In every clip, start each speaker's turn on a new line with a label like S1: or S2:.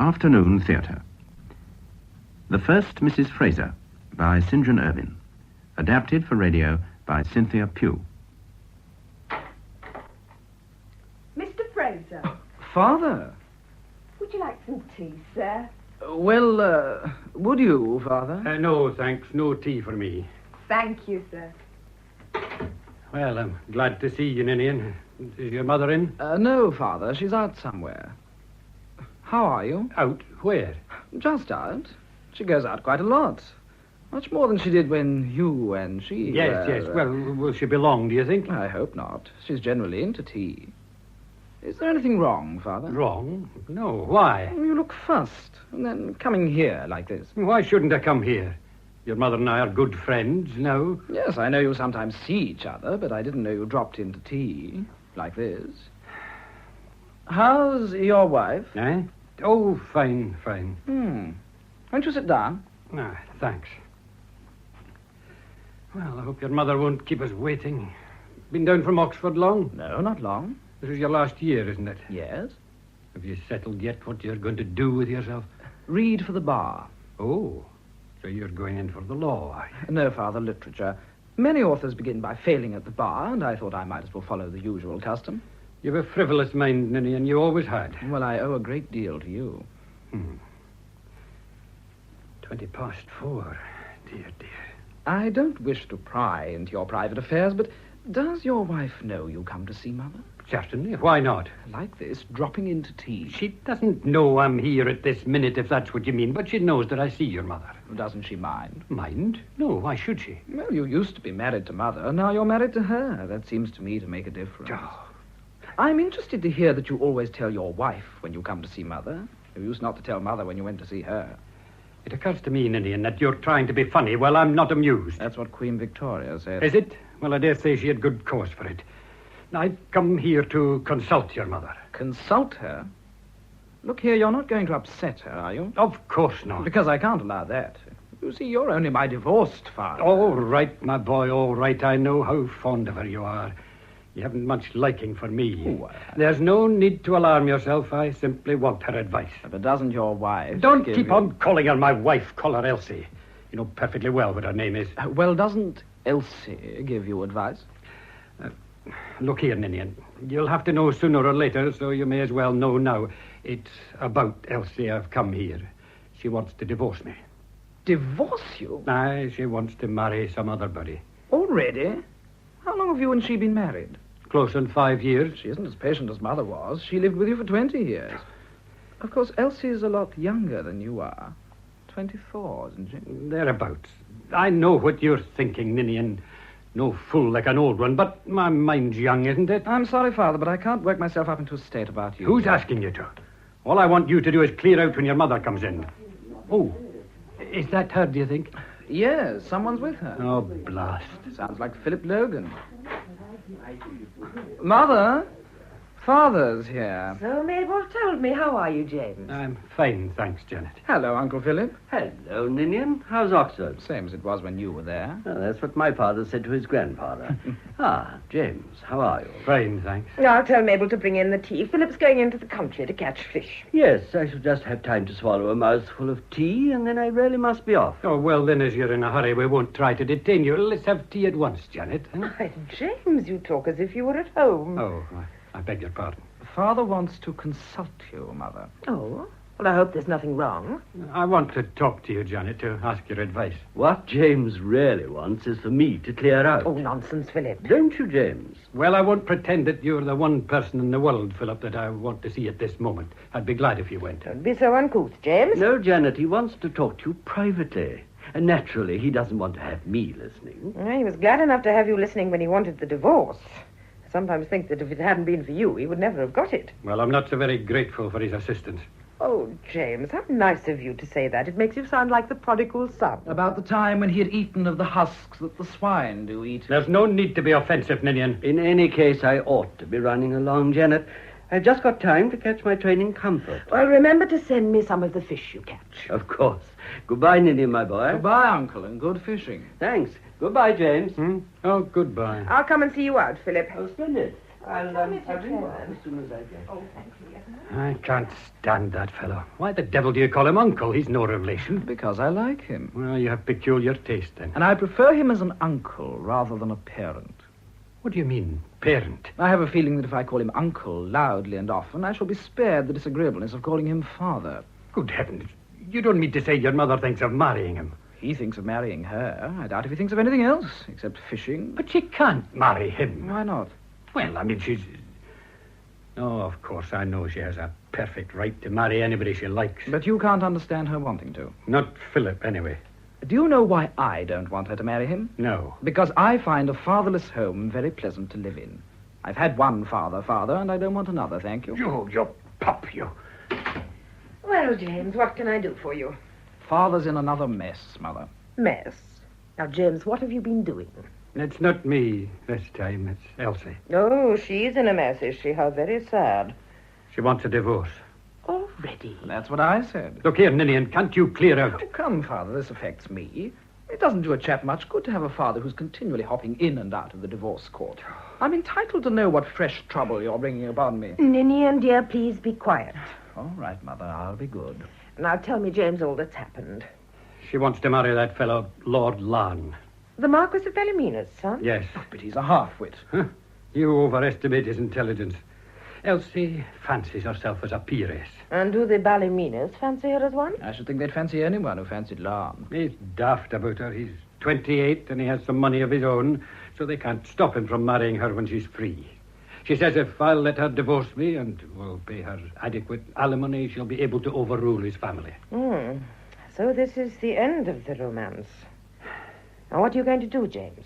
S1: Afternoon Theatre. The First Mrs. Fraser by Ervine. Adapted for radio by Cynthia Pugh.
S2: Mr. Fraser.
S3: Father?
S2: Would you like some tea, sir?
S3: Well, would you, Father?
S4: No, thanks. No tea for me.
S2: Thank you, sir.
S4: Well, I'm glad to see you, Ninian. Is your mother in?
S3: No, Father. She's out somewhere. How are you?
S4: Out? Where?
S3: Just out. She goes out quite a lot. Much more than she did when you and she...
S4: Yes. Well, will she be long, do you think?
S3: I hope not. She's generally into tea. Is there anything wrong, Father?
S4: Wrong? No. Why?
S3: You look fussed. And then coming here like this.
S4: Why shouldn't I come here? Your mother and I are good friends now.
S3: Yes, I know you sometimes see each other, but I didn't know you dropped into tea like this. How's your wife?
S4: Eh? Oh, fine.
S3: Won't you sit down?
S4: Ah, thanks. Well, I hope your mother won't keep us waiting. Been down from Oxford long?
S3: No, not long.
S4: This is your last year, isn't it?
S3: Yes.
S4: Have you settled yet what you're going to do with yourself?
S3: Read for the bar.
S4: Oh, so you're going in for the law, are you?
S3: No, Father, literature. Many authors begin by failing at the bar, and I thought I might as well follow the usual custom.
S4: You've a frivolous mind, Ninian, you always had.
S3: Well, I owe a great deal to you.
S4: 4:20. Dear.
S3: I don't wish to pry into your private affairs, but does your wife know you come to see Mother?
S4: Certainly. Why not?
S3: Like this, dropping into tea.
S4: She doesn't know I'm here at this minute, if that's what you mean, but she knows that I see your mother.
S3: Doesn't she mind?
S4: Mind? No, why should she?
S3: Well, you used to be married to Mother, now you're married to her. That seems to me to make a difference.
S4: Oh.
S3: I'm interested to hear that you always tell your wife when you come to see Mother. You used not to tell Mother when you went to see her.
S4: It occurs to me, Ninian, that you're trying to be funny while I'm not amused.
S3: That's what Queen Victoria said.
S4: Is it? Well, I dare say she had good cause for it. I've come here to consult your mother.
S3: Consult her? Look here, you're not going to upset her, are you?
S4: Of course not.
S3: Because I can't allow that. You see, you're only my divorced father.
S4: All right, my boy, all right. I know how fond of her you are. You haven't much liking for me. There's no need to alarm yourself. I simply want her advice.
S3: But doesn't your wife...
S4: Don't keep on calling her my wife. Call her Elsie. You know perfectly well what her name is.
S3: Well, doesn't Elsie give you advice?
S4: Look here, Ninian. You'll have to know sooner or later, so you may as well know now. It's about Elsie I've come here. She wants to divorce me.
S3: Divorce you?
S4: Aye, she wants to marry some other buddy.
S3: Already? How long have you and she been married?
S4: Close on 5 years.
S3: She isn't as patient as Mother was. She lived with you for 20 years. Of course, Elsie's a lot younger than you are. 24, isn't she?
S4: Thereabouts. I know what you're thinking, Ninian. No fool like an old one, but my mind's young, isn't it?
S3: I'm sorry, Father, but I can't work myself up into a state about you.
S4: Who's asking you to? All I want you to do is clear out when your mother comes in. Oh, is that her, do you think?
S3: Yes, someone's with her.
S4: Oh, blast.
S3: Sounds like Philip Logan. Mother, Father's here.
S2: So Mabel told me. How are you, James?
S4: I'm fine, thanks, Janet.
S3: Hello, Uncle Philip.
S5: Hello, Ninian. How's Oxford?
S3: Same as it was when you were there.
S5: Oh, that's what my father said to his grandfather. James, how are you?
S4: Fine, thanks.
S2: I'll tell Mabel to bring in the tea. Philip's going into the country to catch fish.
S5: Yes, I shall just have time to swallow a mouthful of tea, and then I really must be off.
S4: Oh, well, then, as you're in a hurry, we won't try to detain you. Let's have tea at once, Janet. Huh?
S2: Why, James, you talk as if you were at home.
S4: Oh, I beg your pardon.
S3: Father wants to consult you, Mother.
S2: Oh? Well, I hope there's nothing wrong.
S4: I want to talk to you, Janet, to ask your advice.
S5: What James really wants is for me to clear out.
S2: Oh, nonsense, Philip.
S5: Don't you, James?
S4: Well, I won't pretend that you're the one person in the world, Philip, that I want to see at this moment. I'd be glad if you went.
S2: Don't be so uncouth, James.
S5: No, Janet, he wants to talk to you privately. And naturally, he doesn't want to have me listening.
S2: Well, he was glad enough to have you listening when he wanted the divorce. I sometimes think that if it hadn't been for you, he would never have got it.
S4: Well, I'm not so very grateful for his assistance.
S2: Oh, James, how nice of you to say that. It makes you sound like the prodigal son.
S3: About the time when he had eaten of the husks that the swine do eat.
S4: There's no need to be offensive, Ninian.
S5: In any case, I ought to be running along, Janet. I've just got time to catch my train in comfort.
S2: Well, remember to send me some of the fish you catch.
S5: Of course. Goodbye, Ninian, my boy.
S3: Goodbye, Uncle, and good fishing.
S5: Thanks. Goodbye, James.
S4: Oh, goodbye.
S2: I'll come and see you out, Philip.
S5: Oh, splendid. I'll
S2: tell
S5: ring
S2: Mr.
S5: off
S2: Chairman.
S5: as soon as I get.
S2: Oh, thank you. Yes,
S4: I can't stand that fellow. Why the devil do you call him uncle? He's no relation.
S3: Because I like him.
S4: Well, you have peculiar taste, then.
S3: And I prefer him as an uncle rather than a parent.
S4: What do you mean, parent?
S3: I have a feeling that if I call him uncle loudly and often, I shall be spared the disagreeableness of calling him father.
S4: Good heavens. You don't mean to say your mother thinks of marrying him?
S3: He thinks of marrying her. I doubt if he thinks of anything else, except fishing.
S4: But she can't marry him.
S3: Why not?
S4: Well, I mean, she's... Oh, of course, I know she has a perfect right to marry anybody she likes.
S3: But you can't understand her wanting to.
S4: Not Philip, anyway.
S3: Do you know why I don't want her to marry him?
S4: No.
S3: Because I find a fatherless home very pleasant to live in. I've had one father, and I don't want another, thank you.
S4: You pup, you.
S2: Well, James, what can I do for you?
S3: Father's in another mess, Mother.
S2: Mess. Now, James, what have you been doing?
S4: It's not me this time, it's Elsie.
S2: Oh, she's in a mess, is she? How very sad.
S4: She wants a divorce.
S2: Already?
S3: That's what I said.
S4: Look here, Ninian, can't you clear out?
S3: Oh, come, Father, this affects me. It doesn't do a chap much good to have a father who's continually hopping in and out of the divorce court. I'm entitled to know what fresh trouble you're bringing upon me.
S2: Ninian, dear, please be quiet.
S3: All right, Mother, I'll be good.
S2: Now, tell me, James, all that's happened.
S4: She wants to marry that fellow, Lord Lon.
S2: The Marquis of Ballymena's son?
S4: Yes.
S3: Oh, but he's a half-wit.
S4: Huh? You overestimate his intelligence. Elsie fancies herself as a peeress.
S2: And do the Ballymenas fancy her as one?
S3: I should think they'd fancy anyone who fancied Lon.
S4: He's daft about her. He's 28 and he has some money of his own, so they can't stop him from marrying her when she's free. She says if I'll let her divorce me and will pay her adequate alimony, she'll be able to overrule his family.
S2: So this is the end of the romance. Now, what are you going to do, James?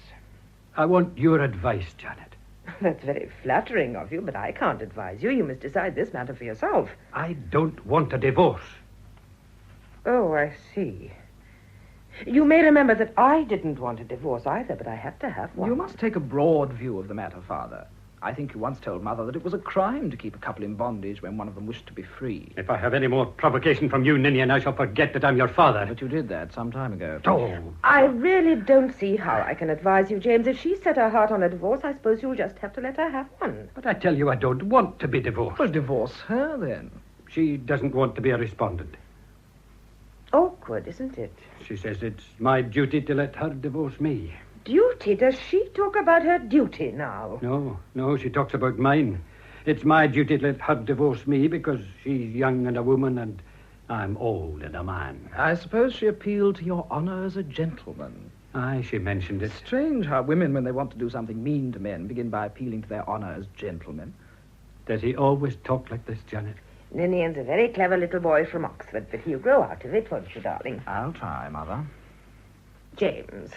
S4: I want your advice, Janet.
S2: That's very flattering of you, but I can't advise you. You must decide this matter for yourself.
S4: I don't want a divorce.
S2: Oh, I see. You may remember that I didn't want a divorce either, but I had to have one.
S3: You must take a broad view of the matter, Father. I think you once told Mother that it was a crime to keep a couple in bondage when one of them wished to be free.
S4: If I have any more provocation from you, Ninian, I shall forget that I'm your father.
S3: But you did that some time ago.
S4: Oh.
S2: I really don't see how I can advise you, James. If she's set her heart on a divorce, I suppose you'll just have to let her have one.
S4: But I tell you, I don't want to be divorced.
S3: Well, divorce her, then.
S4: She doesn't want to be a respondent.
S2: Awkward, isn't it?
S4: She says it's my duty to let her divorce me.
S2: Duty? Does she talk about her duty now?
S4: No, she talks about mine. It's my duty to let her divorce me because she's young and a woman and I'm old and a man.
S3: I suppose she appealed to your honor as a gentleman.
S4: Aye, she mentioned it.
S3: Strange how women, when they want to do something mean to men, begin by appealing to their honor as gentlemen.
S4: Does he always talk like this, Janet?
S2: Ninian's a very clever little boy from Oxford, but he'll grow out of it, won't you, darling?
S3: I'll try, Mother.
S2: James,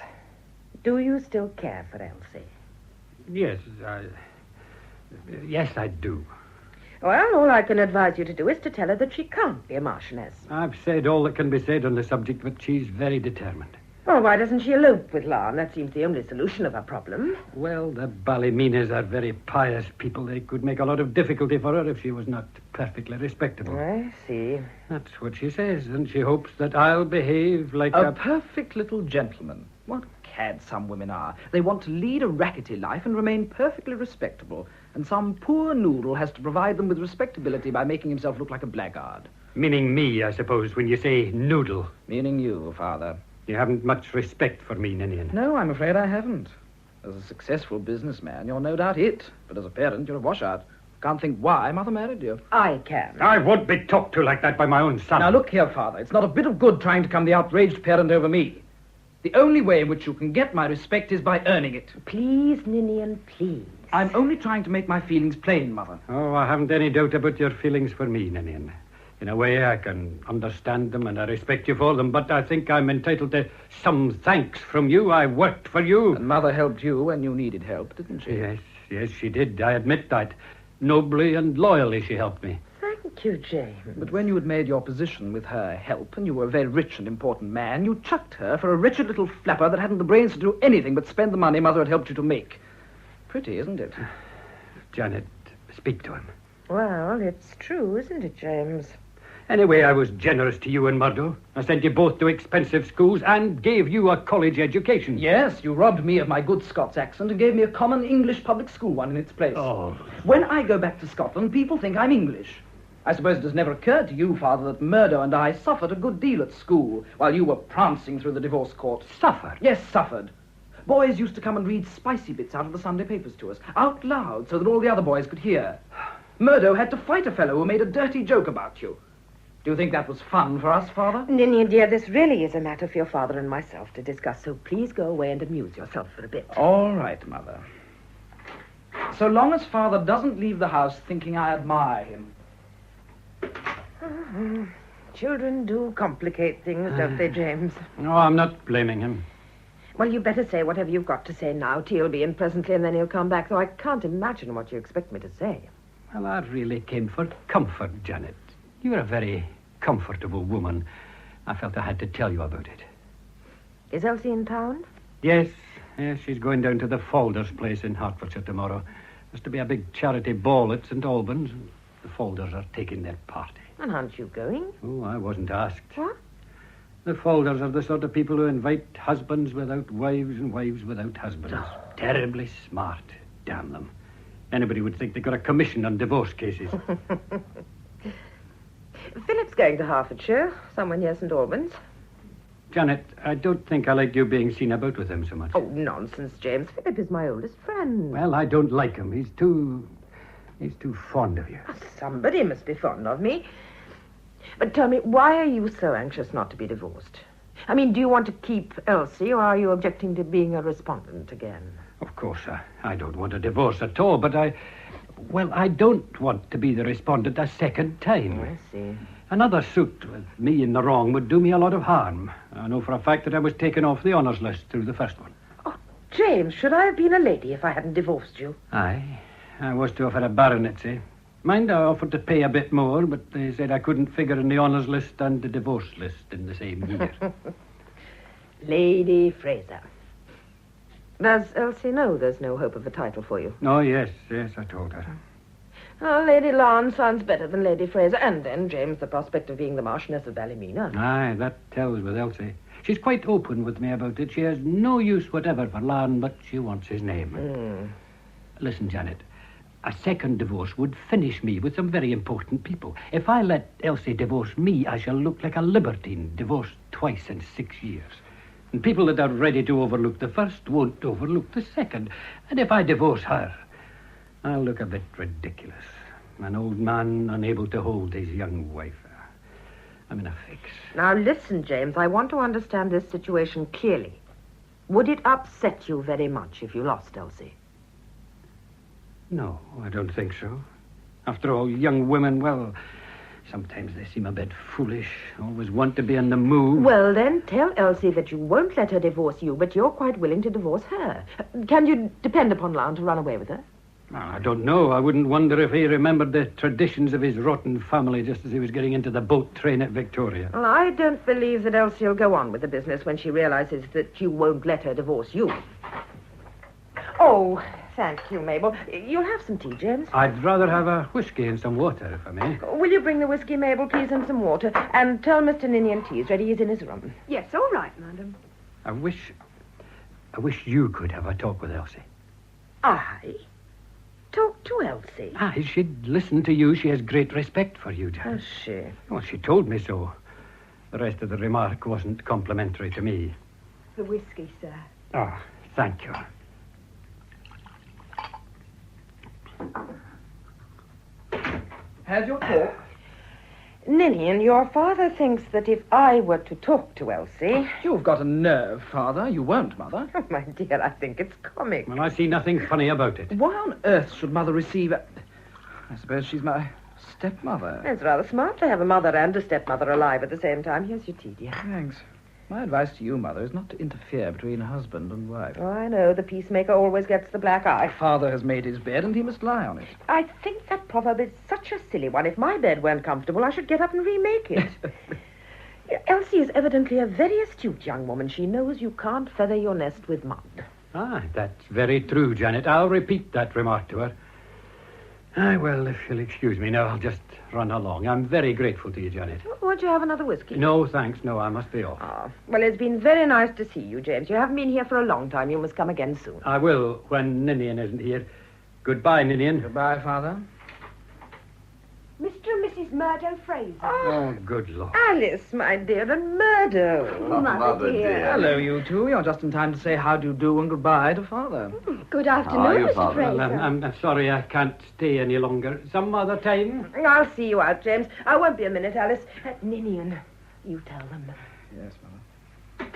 S2: do you still care for Elsie?
S4: Yes, I do.
S2: Well, all I can advise you to do is to tell her that she can't be a marchioness.
S4: I've said all that can be said on the subject, but she's very determined.
S2: Well, why doesn't she elope with Lon? That seems the only solution of her problem.
S4: Well, the Ballymenas are very pious people. They could make a lot of difficulty for her if she was not perfectly respectable.
S2: I see.
S4: That's what she says, and she hopes that I'll behave like
S3: A perfect little gentleman. What cads some women are. They want to lead a rackety life and remain perfectly respectable. And some poor noodle has to provide them with respectability by making himself look like a blackguard.
S4: Meaning me, I suppose, when you say noodle.
S3: Meaning you, Father.
S4: You haven't much respect for me, Ninian.
S3: No, I'm afraid I haven't. As a successful businessman, you're no doubt it. But as a parent, you're a washout. Can't think why Mother married you.
S2: I can.
S4: I won't be talked to like that by my own son.
S3: Now, look here, Father. It's not a bit of good trying to come the outraged parent over me. The only way in which you can get my respect is by earning it.
S2: Please, Ninian, please.
S3: I'm only trying to make my feelings plain, Mother.
S4: Oh, I haven't any doubt about your feelings for me, Ninian. In a way, I can understand them and I respect you for them, but I think I'm entitled to some thanks from you. I worked for you.
S3: And Mother helped you when you needed help, didn't she?
S4: Yes, she did. I admit that. Nobly and loyally she helped me.
S2: Thank you, James.
S3: But when you had made your position with her help, and you were a very rich and important man, you chucked her for a wretched little flapper that hadn't the brains to do anything but spend the money Mother had helped you to make. Pretty, isn't it?
S4: Janet, speak to him.
S2: Well, it's true, isn't it, James?
S4: Anyway, I was generous to you and Murdo. I sent you both to expensive schools and gave you a college education.
S3: Yes, you robbed me of my good Scots accent and gave me a common English public school one in its place.
S4: Oh.
S3: When I go back to Scotland, people think I'm English. I suppose it has never occurred to you, Father, that Murdo and I suffered a good deal at school while you were prancing through the divorce court.
S4: Suffered?
S3: Yes, suffered. Boys used to come and read spicy bits out of the Sunday papers to us, out loud, so that all the other boys could hear. Murdo had to fight a fellow who made a dirty joke about you. Do you think that was fun for us, Father?
S2: Ninian, dear, this really is a matter for your father and myself to discuss, so please go away and amuse yourself for a bit.
S3: All right, Mother. So long as Father doesn't leave the house thinking I admire him.
S2: Children do complicate things, don't they, James?
S4: No, I'm not blaming him.
S2: Well, you better say whatever you've got to say now. Tea'll be in presently, and then he'll come back, though I can't imagine what you expect me to say.
S4: Well, I really came for comfort, Janet. You're a very comfortable woman. I felt I had to tell you about it.
S2: Is Elsie in town?
S4: Yes, she's going down to the Falders' place in Hertfordshire tomorrow. There's to be a big charity ball at St. Albans. The Falders are taking their party.
S2: And aren't you going?
S4: Oh, I wasn't asked.
S2: What?
S4: The Falders are the sort of people who invite husbands without wives and wives without husbands.
S2: Oh.
S4: Terribly smart, damn them. Anybody would think they got a commission on divorce cases.
S2: Philip's going to Hertfordshire, somewhere near St. Albans.
S4: Janet, I don't think I like you being seen about with him so much.
S2: Oh, nonsense, James. Philip is my oldest friend.
S4: Well, I don't like him. He's too fond of you.
S2: Somebody must be fond of me. But tell me, why are you so anxious not to be divorced? I mean, do you want to keep Elsie, or are you objecting to being a respondent again?
S4: Of course, I don't want a divorce at all, but I don't want to be the respondent a second time.
S2: I see.
S4: Another suit with me in the wrong would do me a lot of harm. I know for a fact that I was taken off the honours list through the first one.
S2: Oh, James, should I have been a lady if I hadn't divorced you?
S4: Aye, I was to have had a baronetcy. Mind, I offered to pay a bit more, but they said I couldn't figure in the honours list and the divorce list in the same year.
S2: Lady Fraser. Does Elsie know there's no hope of a title for you?
S4: Oh, yes, I told her.
S2: Oh, Lady Lon sounds better than Lady Fraser. And then, James, the prospect of being the Marchioness of Ballymena.
S4: Aye, that tells with Elsie. She's quite open with me about it. She has no use whatever for Lon, but she wants his name. Listen, Janet, a second divorce would finish me with some very important people. If I let Elsie divorce me, I shall look like a libertine, divorced twice in 6 years. And people that are ready to overlook the first won't overlook the second. And if I divorce her, I'll look a bit ridiculous. An old man unable to hold his young wife. I'm in a fix.
S2: Now, listen, James, I want to understand this situation clearly. Would it upset you very much if you lost Elsie?
S4: No, I don't think so. After all, young women, well, sometimes they seem a bit foolish. Always want to be on the move.
S2: Well, then, tell Elsie that you won't let her divorce you, but you're quite willing to divorce her. Can you depend upon Lon to run away with her?
S4: Well, I don't know. I wouldn't wonder if he remembered the traditions of his rotten family just as he was getting into the boat train at Victoria.
S2: Well, I don't believe that Elsie will go on with the business when she realizes that you won't let her divorce you. Oh, thank you, Mabel. You'll have some tea, James?
S4: I'd rather have a whiskey and some water, if I may.
S2: Will you bring the whiskey, Mabel, please, and some water? And tell Mr. Ninian tea's ready. He's in his room.
S6: Yes, all right, madam.
S4: I wish you could have a talk with Elsie.
S2: I? Talk to Elsie?
S4: Aye, she'd listen to you. She has great respect for you, Janet.
S2: Has she?
S4: Well, she told me so. The rest of the remark wasn't complimentary to me.
S6: The whiskey, sir.
S4: Ah, thank you.
S3: Has your talk?
S2: Ninian, your father thinks that if I were to talk to Elsie...
S3: You've got a nerve, Father. You won't, Mother.
S2: Oh, my dear, I think it's comic.
S4: Well, I see nothing funny about it.
S3: Why on earth should Mother receive a... I suppose she's my stepmother.
S2: It's rather smart to have a mother and a stepmother alive at the same time. Here's your tea, dear.
S3: Thanks. My advice to you, Mother, is not to interfere between husband and wife.
S2: Oh, I know. The peacemaker always gets the black eye.
S3: Father has made his bed, and he must lie on it.
S2: I think that proverb is such a silly one. If my bed weren't comfortable, I should get up and remake it. Elsie is evidently a very astute young woman. She knows you can't feather your nest with mud.
S4: Ah, that's very true, Janet. I'll repeat that remark to her. Aye, well, if you'll excuse me now, I'll just run along. I'm very grateful to you, Janet.
S2: Won't you have another whiskey?
S4: No, thanks. No, I must be off.
S2: Oh, well, it's been very nice to see you, James. You haven't been here for a long time. You must come again soon.
S4: I will when Ninian isn't here. Goodbye, Ninian.
S3: Goodbye, Father.
S6: Mr. and Mrs. Murdo Fraser.
S4: Oh, good Lord.
S2: Alice, my dear, and Murdo.
S6: Mother dear.
S3: Hello, you two. You're just in time to say how do you do and goodbye to Father.
S6: Good
S7: How are
S6: afternoon,
S7: you,
S6: Mr.
S7: Father?
S6: Fraser.
S4: Well, I'm sorry I can't stay any longer. Some other time.
S2: I'll see you out, James. I won't be a minute, Alice. Ninian, you tell them.
S3: Yes, Mother.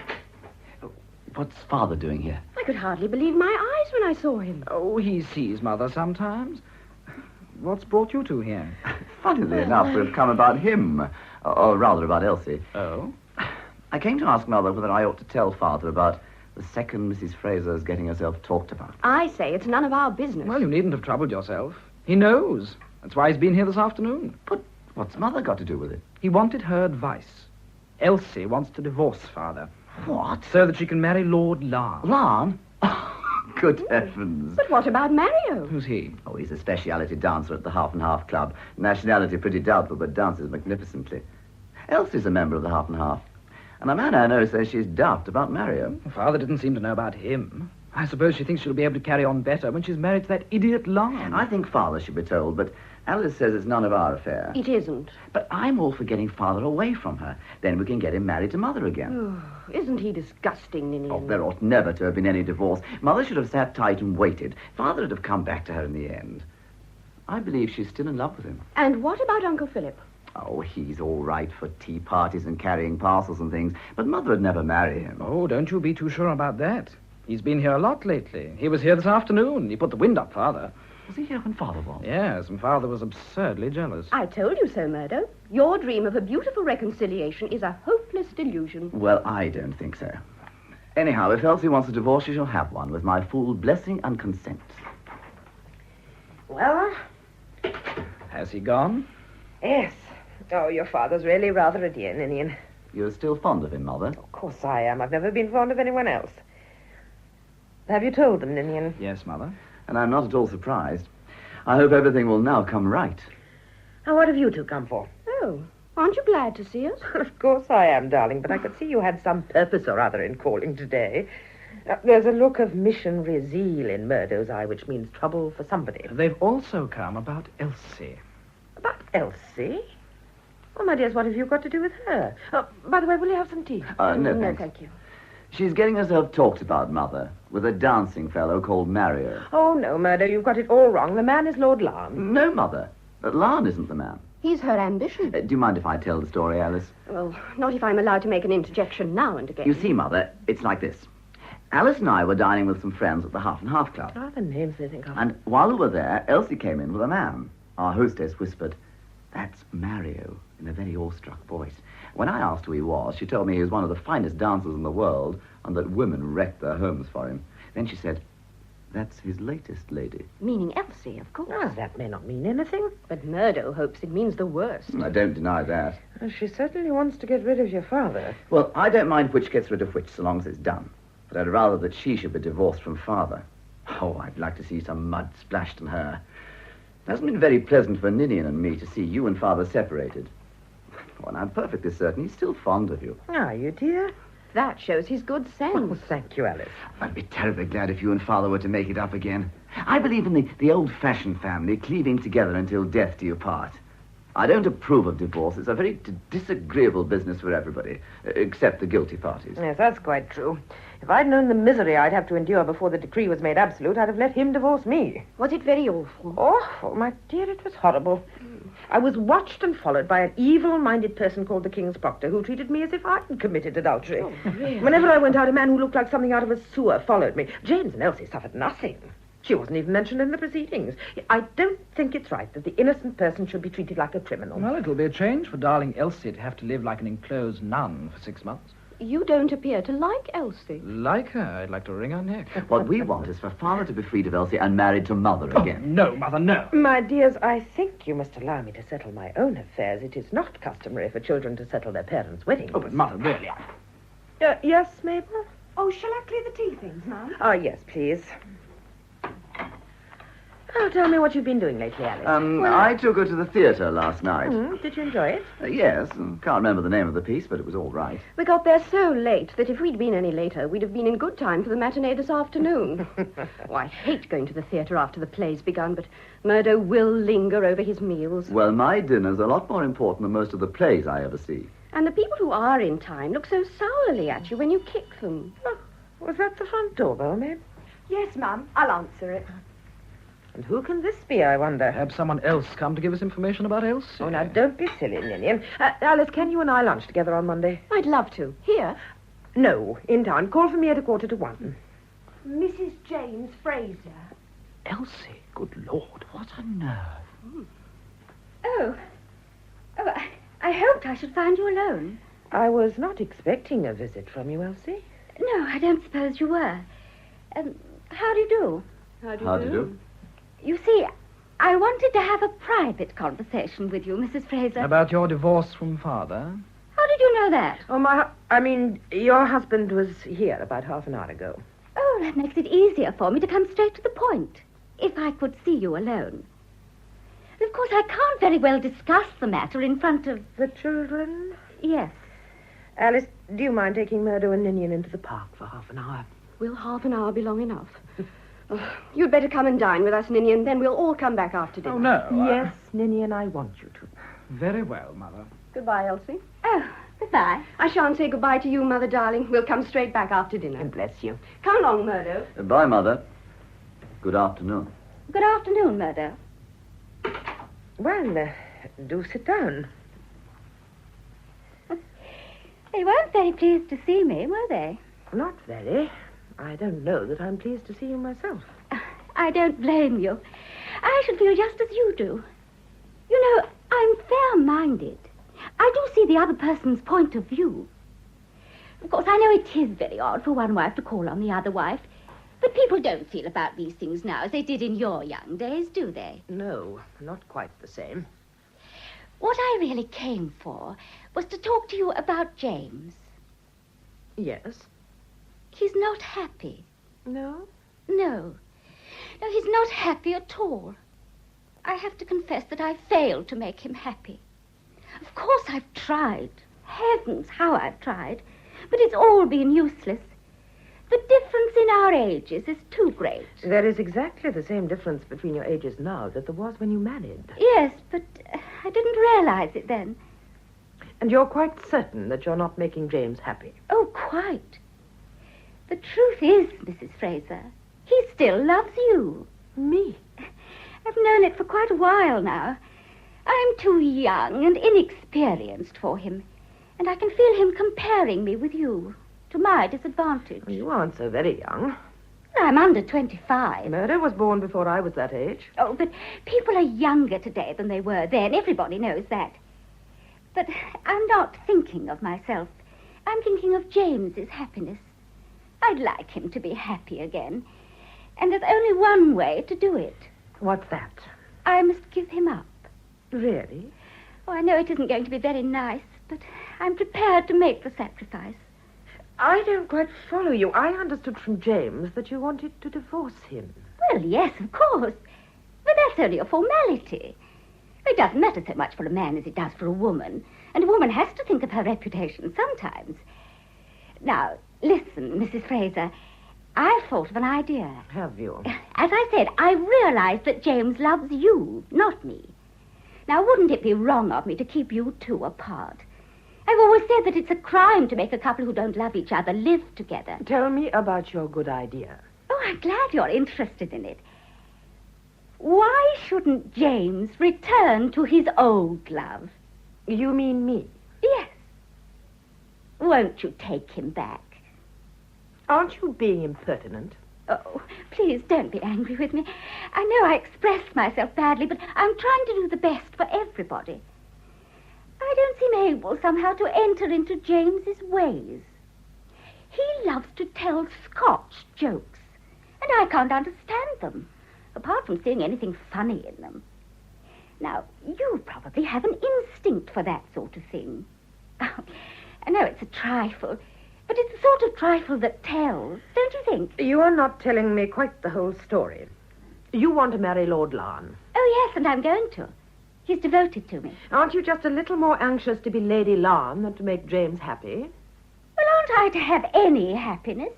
S7: What's Father doing here?
S6: I could hardly believe my eyes when I saw him.
S3: Oh, he sees Mother sometimes. What's brought you two here?
S7: Funnily enough, we've come about him. Or rather, about Elsie.
S3: Oh?
S7: I came to ask Mother whether I ought to tell Father about the second Mrs. Fraser's getting herself talked about.
S6: I say it's none of our business.
S3: Well, you needn't have troubled yourself. He knows. That's why he's been here this afternoon.
S7: But what's Mother got to do with it?
S3: He wanted her advice. Elsie wants to divorce Father.
S7: What?
S3: So that she can marry Lord Lon.
S7: Lon? Good heavens.
S6: But what about Mario?
S3: Who's he?
S7: Oh, he's a speciality dancer at the Half and Half Club. Nationality pretty doubtful, but dances magnificently. Elsie's a member of the Half and Half. And a man I know says she's daft about Mario.
S3: Father didn't seem to know about him. I suppose she thinks she'll be able to carry on better when she's married to that idiot Lon.
S7: I think Father should be told, but Alice says it's none of our affair.
S6: It isn't.
S7: But I'm all for getting Father away from her. Then we can get him married to Mother again.
S6: Oh, isn't he disgusting, Ninian?
S7: Oh, there ought never to have been any divorce. Mother should have sat tight and waited. Father would have come back to her in the end. I believe she's still in love with him.
S6: And what about Uncle Philip?
S7: Oh, he's all right for tea parties and carrying parcels and things, but Mother would never marry him.
S3: Oh, don't you be too sure about that. He's been here a lot lately. He was here this afternoon. He put the wind up Father.
S7: Was he here when Father was?
S3: Yes, and Father was absurdly jealous.
S6: I told you so, Murdo. Your dream of a beautiful reconciliation is a hopeless delusion.
S7: Well, I don't think so. Anyhow, if Elsie wants a divorce, she shall have one, with my full blessing and consent.
S2: Well,
S3: Has he gone?
S2: yes. Oh, your father's really rather a dear, Ninian.
S7: You're still fond of him, Mother?
S2: Of course I am. I've never been fond of anyone else. Have you told them, Ninian?
S3: Yes, Mother.
S7: And I'm not at all surprised. I hope everything will now come right.
S2: Now, what have you two come for?
S6: Oh, aren't you glad to see us?
S2: Of course I am, darling, but I could see you had some purpose or other in calling today. There's a look of missionary zeal in Murdo's eye, which means trouble for somebody.
S3: They've also come about Elsie.
S2: About Elsie? Oh, my dears, what have you got to do with her? By the way, will you have some tea?
S7: No,
S6: no,
S7: thanks.
S6: thank you.
S7: She's getting herself talked about, Mother, with a dancing fellow called Mario.
S2: Oh, no, Murdo, you've got it all wrong. The man is Lord Lon.
S7: No, Mother. Lon isn't the man.
S6: He's her ambition.
S7: Do you mind if I tell the story, Alice?
S6: Well, not if I'm allowed to make an interjection now and again.
S7: You see, Mother, it's like this. Alice and I were dining with some friends at the Half and Half Club.
S2: Ah, the names they think of.
S7: And while we were there, Elsie came in with a man. Our hostess whispered, "That's Mario," in a very awestruck voice. When I asked who he was, she told me he was one of the finest dancers in the world and that women wrecked their homes for him. Then she said, "That's his latest lady."
S6: Meaning Elsie, of course.
S2: Ah, that may not mean anything.
S6: But Murdo hopes it means the worst.
S7: I don't deny that.
S2: She certainly wants to get rid of your father.
S7: Well, I don't mind which gets rid of which so long as it's done. But I'd rather that she should be divorced from Father. Oh, I'd like to see some mud splashed on her. It hasn't been very pleasant for Ninian and me to see you and Father separated. Oh, and I'm perfectly certain he's still fond of you.
S2: Are you, dear?
S6: That shows his good
S2: Oh,
S6: sense.
S2: thank you, Alice.
S7: I'd be terribly glad if you and Father were to make it up again. I believe in the old-fashioned family cleaving together until death do you part. I don't approve of divorce. It's a very disagreeable business for everybody, except the guilty parties.
S2: Yes, that's quite true. If I'd known the misery I'd have to endure before the decree was made absolute, I'd have let him divorce me.
S6: Was it very awful?
S2: Awful, my dear, it was horrible. I was watched and followed by an evil-minded person called the King's Proctor, who treated me as if I'd committed adultery.
S6: Oh, really?
S2: Whenever I went out, a man who looked like something out of a sewer followed me. James and Elsie suffered nothing. She wasn't even mentioned in the proceedings. I don't think it's right that the innocent person should be treated like a criminal.
S3: Well, it'll be a change for darling Elsie to have to live like an enclosed nun for 6 months.
S6: You don't appear to like Elsie.
S3: Like her, I'd like to wring her neck.
S7: What we want is for Father to be freed of Elsie and married to Mother again.
S3: No, Mother, no.
S2: My dears, I think you must allow me to settle my own affairs. It is not customary for children to settle their parents' weddings.
S3: Oh, but Mother, really.
S2: Yes, Mabel?
S6: Oh, shall I clear the tea things, Mum?
S2: Oh, yes, please. Oh, tell me what you've been doing lately, Alice.
S7: I took her to the theatre last night.
S2: Did you enjoy it?
S7: Yes, can't remember the name of the piece, but it was all right.
S6: We got there so late that if we'd been any later, we'd have been in good time for the matinee this afternoon. Oh, I hate going to the theatre after the play's begun, but Murdo will linger over his meals.
S7: Well, my dinner's a lot more important than most of the plays I ever see.
S6: And the people who are in time look so sourly at you when you kick them.
S2: Oh, was that the front doorbell, Mab?
S6: Yes, Mum. I'll answer it.
S2: And who can this be, I wonder?
S3: Perhaps someone else come to give us information about Elsie.
S2: Oh, now, don't be silly, Ninian. Alice, can you and I lunch together on Monday?
S6: I'd love to. Here?
S2: No, in town. Call for me at 1:45.
S6: Mrs. James Fraser.
S3: Elsie, good Lord, what a nerve.
S6: Oh, I hoped I should find you alone.
S2: I was not expecting a visit from you, Elsie.
S6: No, I don't suppose you were. How do you do?
S7: How do you do?
S6: You see, I wanted to have a private conversation with you, Mrs. Fraser.
S3: About your divorce from father?
S6: How did you know that?
S2: Oh, your husband was here about half an hour ago.
S6: Oh, that makes it easier for me to come straight to the point. If I could see you alone. Of course, I can't very well discuss the matter in front of...
S2: The children?
S6: Yes.
S2: Alice, do you mind taking Murdo and Ninian into the park for half an hour?
S6: Will half an hour be long enough? Oh, you'd better come and dine with us, Ninian. Then we'll all come back after dinner.
S3: Oh, no.
S2: Yes, Ninian, I want you to.
S3: Very well, Mother.
S6: Goodbye, Elsie. Oh, goodbye. I shan't say goodbye to you, Mother, darling. We'll come straight back after dinner.
S2: And bless you.
S6: Come along, Murdo.
S7: Bye, Mother. Good afternoon.
S6: Good afternoon, Murdo.
S2: Well, do sit down.
S6: They weren't very pleased to see me, were they?
S2: Not very. I don't know that I'm pleased to see you myself.
S6: I don't blame you. I should feel just as you do. You know, I'm fair-minded. I do see the other person's point of view. Of course, I know it is very odd for one wife to call on the other wife, but people don't feel about these things now as they did in your young days, do they?
S2: No, not quite the same.
S6: What I really came for was to talk to you about James.
S2: Yes?
S6: He's not happy.
S2: No?
S6: No. No, he's not happy at all. I have to confess that I failed to make him happy. Of course I've tried. Heavens, how I've tried. But it's all been useless. The difference in our ages is too great.
S2: There is exactly the same difference between your ages now that there was when you married.
S6: Yes, but I didn't realize it then.
S2: And you're quite certain that you're not making James happy?
S6: Oh, quite. The truth is, Mrs. Fraser, he still loves you.
S2: Me?
S6: I've known it for quite a while now. I'm too young and inexperienced for him, and I can feel him comparing me with you, to my disadvantage.
S2: You aren't so very young.
S6: I'm under 25.
S2: Murdo was born before I was that age.
S6: Oh, but people are younger today than they were then. Everybody knows that. But I'm not thinking of myself. I'm thinking of James's happiness. I'd like him to be happy again. And there's only one way to do it.
S2: What's that?
S6: I must give him up.
S2: Really?
S6: Oh, I know it isn't going to be very nice, but I'm prepared to make the sacrifice.
S2: I don't quite follow you. I understood from James that you wanted to divorce him.
S6: Well, yes, of course. But that's only a formality. It doesn't matter so much for a man as it does for a woman. And a woman has to think of her reputation sometimes. Now, listen, Mrs. Fraser. I've thought of an idea.
S2: Have you?
S6: As I said, I realized that James loves you, not me. Now, wouldn't it be wrong of me to keep you two apart? I've always said that it's a crime to make a couple who don't love each other live together.
S2: Tell me about your good idea.
S6: Oh, I'm glad you're interested in it. Why shouldn't James return to his old love?
S2: You mean me?
S6: Yes. Won't you take him back?
S2: Aren't you being impertinent?
S6: Oh, please don't be angry with me. I know I expressed myself badly, but I'm trying to do the best for everybody. I don't seem able somehow to enter into James's ways. He loves to tell Scotch jokes, and I can't understand them, apart from seeing anything funny in them. Now, you probably have an instinct for that sort of thing. I know it's a trifle, but it's the sort of trifle that tells, don't you think?
S2: You are not telling me quite the whole story. You want to marry Lord Lon.
S6: Oh, yes, and I'm going to. He's devoted to me.
S2: Aren't you just a little more anxious to be Lady Lon than to make James happy?
S6: Well, aren't I to have any happiness?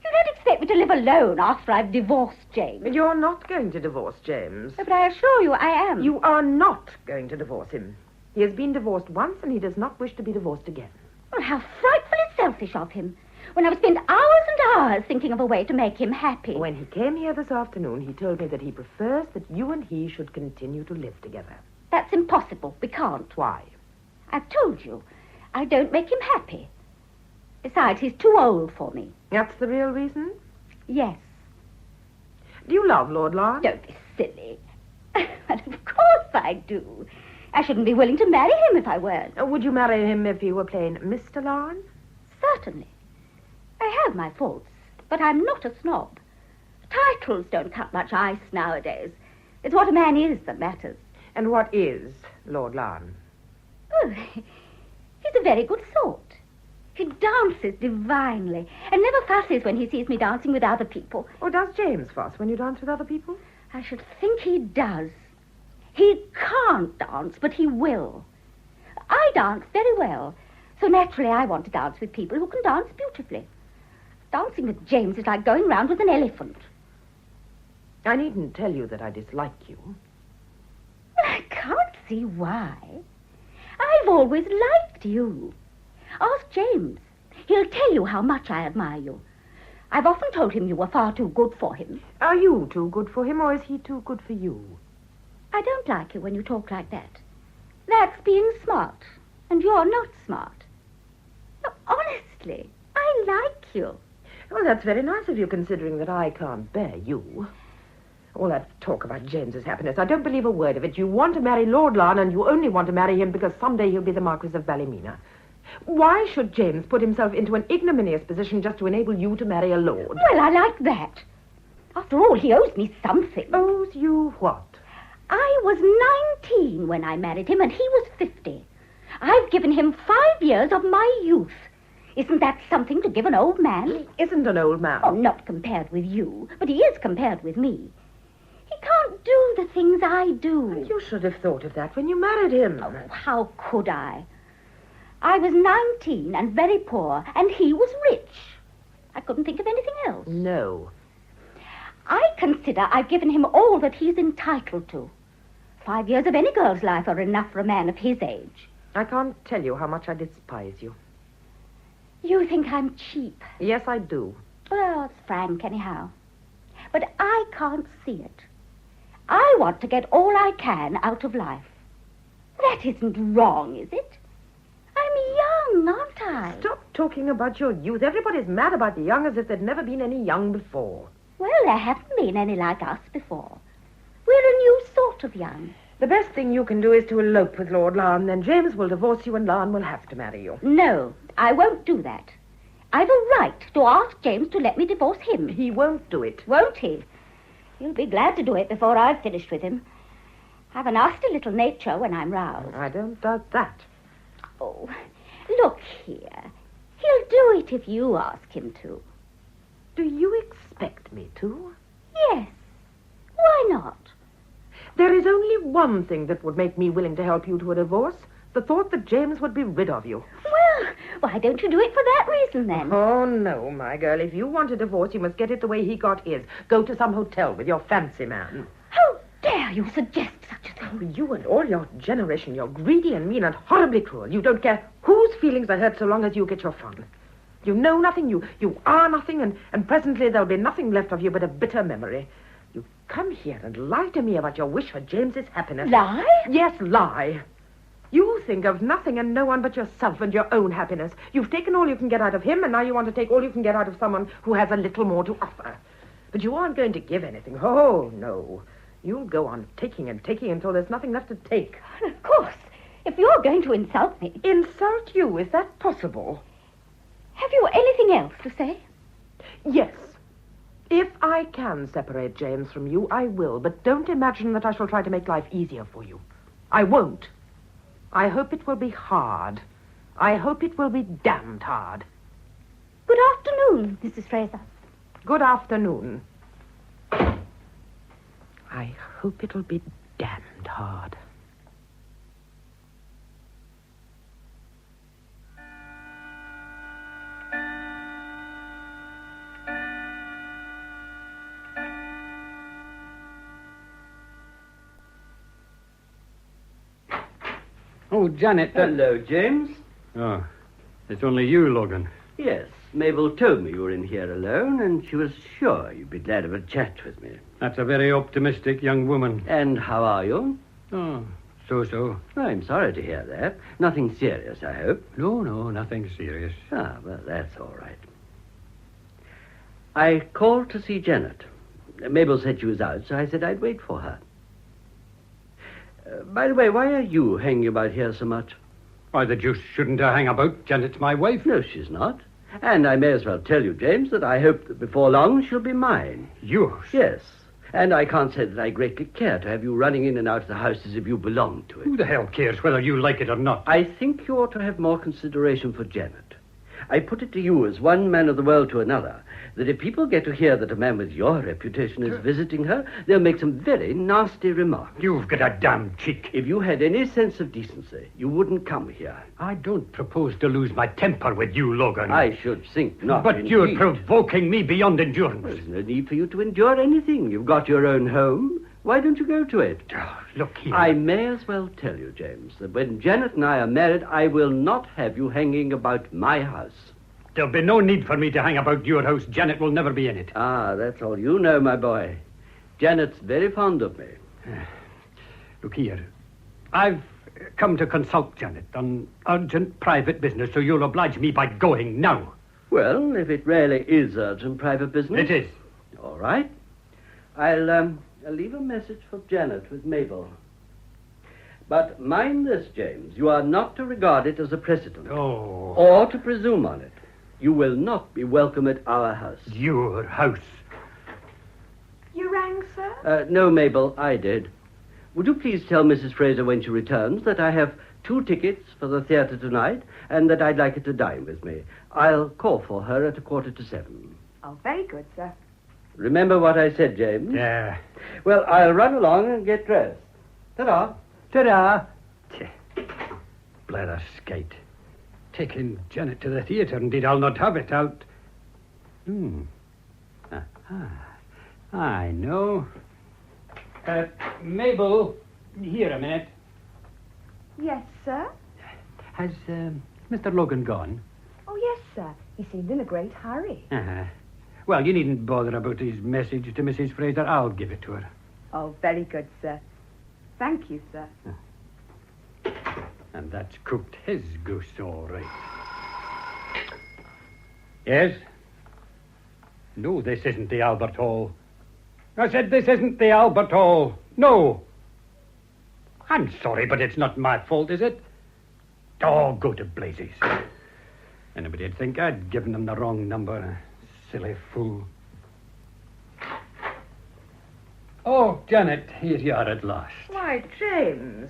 S6: You don't expect me to live alone after I've divorced James.
S2: You're not going to divorce James.
S6: But I assure you I am.
S2: You are not going to divorce him. He has been divorced once and he does not wish to be divorced again.
S6: Well, how frightfully selfish of him. When I've spent hours and hours thinking of a way to make him happy.
S2: When he came here this afternoon, he told me that he prefers that you and he should continue to live together.
S6: That's impossible. We can't.
S2: Why?
S6: I've told you. I don't make him happy. Besides, he's too old for me.
S2: That's the real reason?
S6: Yes.
S2: Do you love Lord Lon?
S6: Don't be silly. Well, of course I do. I shouldn't be willing to marry him if I weren't.
S2: Would you marry him if he were plain Mr. Lon?
S6: Certainly. I have my faults, but I'm not a snob. Titles don't cut much ice nowadays. It's what a man is that matters.
S2: And what is Lord Lon?
S6: Oh, he's a very good sort. He dances divinely and never fusses when he sees me dancing with other people.
S2: Or does James fuss when you dance with other people?
S6: I should think he does. He can't dance, but he will. I dance very well, so naturally I want to dance with people who can dance beautifully. Dancing with James is like going round with an elephant.
S2: I needn't tell you that I dislike you.
S6: I can't see why. I've always liked you. Ask James. He'll tell you how much I admire you. I've often told him you were far too good for him.
S2: Are you too good for him, or is he too good for you?
S6: I don't like you when you talk like that. That's being smart, and you're not smart. No, honestly, I like you.
S2: Oh, that's very nice of you, considering that I can't bear you. All that talk about James's happiness, I don't believe a word of it. You want to marry Lord Lon, and you only want to marry him because someday he'll be the Marquis of Ballymena. Why should James put himself into an ignominious position just to enable you to marry a lord?
S6: Well, I like that. After all, he owes me something.
S2: Owes you what?
S6: I was 19 when I married him, and he was 50. I've given him 5 years of my youth. Isn't that something to give an old man?
S2: He isn't an old man.
S6: Oh, not compared with you, but he is compared with me. He can't do the things I do.
S2: You should have thought of that when you married him.
S6: Oh, how could I? I was 19 and very poor, and he was rich. I couldn't think of anything else.
S2: No.
S6: I consider I've given him all that he's entitled to. 5 years of any girl's life are enough for a man of his age.
S2: I can't tell you how much I despise you.
S6: You think I'm cheap.
S2: Yes, I do.
S6: Well, it's frank anyhow. But I can't see it. I want to get all I can out of life. That isn't wrong, is it? I'm young, aren't I?
S2: Stop talking about your youth. Everybody's mad about the young as if there'd never been any young before.
S6: Well, there haven't been any like us before. We're a new sort of young.
S2: The best thing you can do is to elope with Lord Lon. Then James will divorce you and Lon will have to marry you.
S6: No, I won't do that. I've a right to ask James to let me divorce him.
S2: He won't do it.
S6: Won't he? He'll be glad to do it before I've finished with him. I've a nasty little nature when I'm roused.
S2: I don't doubt that.
S6: Oh, look here. He'll do it if you ask him to.
S2: Do you expect me to?
S6: Yes. Why not?
S2: There is only one thing that would make me willing to help you to a divorce. The thought that James would be rid of you.
S6: Well, why don't you do it for that reason, then?
S2: Oh, no, my girl. If you want a divorce, you must get it the way he got his. Go to some hotel with your fancy man.
S6: How dare you suggest such a thing?
S2: You and all your generation, you're greedy and mean and horribly cruel. You don't care whose feelings are hurt so long as you get your fun. You know nothing, you are nothing, and presently there'll be nothing left of you but a bitter memory. You come here and lie to me about your wish for James's happiness.
S6: Lie?
S2: Yes, lie. You think of nothing and no one but yourself and your own happiness. You've taken all you can get out of him, and now you want to take all you can get out of someone who has a little more to offer. But you aren't going to give anything. Oh, no. You'll go on taking and taking until there's nothing left to take.
S6: Of course. If you're going to insult me...
S2: Insult you? Is that possible?
S6: Have you anything else to say?
S2: Yes. If I can separate James from you, I will. But don't imagine that I shall try to make life easier for you. I won't. I hope it will be hard. I hope it will be damned hard.
S6: Good afternoon, Mrs. Fraser.
S2: Good afternoon. I hope it'll be damned hard.
S4: Oh, Janet.
S5: Hello, James.
S4: Oh, it's only you, Logan.
S5: Yes, Mabel told me you were in here alone, and she was sure you'd be glad of a chat with me.
S4: That's a very optimistic young woman.
S5: And how are you?
S4: Oh, so.
S5: I'm sorry to hear that. Nothing serious, I hope.
S4: No, nothing serious.
S5: Ah, well, that's all right. I called to see Janet. Mabel said she was out, so I said I'd wait for her. By the way, why are you hanging about here so much?
S4: Why, the deuce shouldn't I hang about? Janet's my wife.
S5: No, she's not. And I may as well tell you, James, that I hope that before long she'll be mine.
S4: Yours?
S5: Yes. And I can't say that I greatly care to have you running in and out of the house as if you belonged to it.
S4: Who the hell cares whether you like it or not?
S5: I think you ought to have more consideration for Janet. I put it to you as one man of the world to another, that if people get to hear that a man with your reputation is visiting her, they'll make some very nasty remarks.
S4: You've got a damn cheek.
S5: If you had any sense of decency, you wouldn't come here.
S4: I don't propose to lose my temper with you, Logan.
S5: I should think not.
S4: But
S5: indeed.
S4: you're provoking me beyond endurance.
S5: There's no need for you to endure anything. You've got your own home. Why don't you go to it?
S4: Oh, look here.
S5: I may as well tell you, James, that when Janet and I are married, I will not have you hanging about my house.
S4: There'll be no need for me to hang about your house. Janet will never be in it.
S5: Ah, that's all you know, my boy. Janet's very fond of me.
S4: Look here. I've come to consult Janet on urgent private business, so you'll oblige me by going now.
S5: Well, if it really is urgent private business...
S4: It is.
S5: All right. I'll leave a message for Janet with Mabel. But mind this, James. You are not to regard it as a precedent.
S4: Oh.
S5: Or to presume on it. You will not be welcome at our house.
S4: Your house.
S2: You rang, sir?
S5: No, Mabel, I did. Would you please tell Mrs. Fraser when she returns that I have 2 tickets for the theatre tonight and that I'd like her to dine with me. I'll call for her at 6:45.
S2: Oh, very good, sir.
S5: Remember what I said, James?
S4: Yeah.
S5: Well, I'll run along and get dressed. Ta-da.
S4: Ta-da. Blather skate. Taking Janet to the theatre, indeed I'll not have it out. I know. Mabel, here a minute.
S2: Yes, sir?
S4: Has Mr. Logan gone?
S2: Oh, yes, sir. He seemed in a great hurry.
S4: Uh-huh. Well, you needn't bother about his message to Mrs. Fraser. I'll give it to her.
S2: Oh, very good, sir. Thank you, sir.
S4: And that's cooked his goose all right. Yes? No, this isn't the Albert Hall. I said this isn't the Albert Hall. No. I'm sorry, but it's not my fault, is it? Oh, go to blazes. Anybody'd think I'd given them the wrong number. Silly fool. Oh, Janet, here you are at last.
S2: Why, James.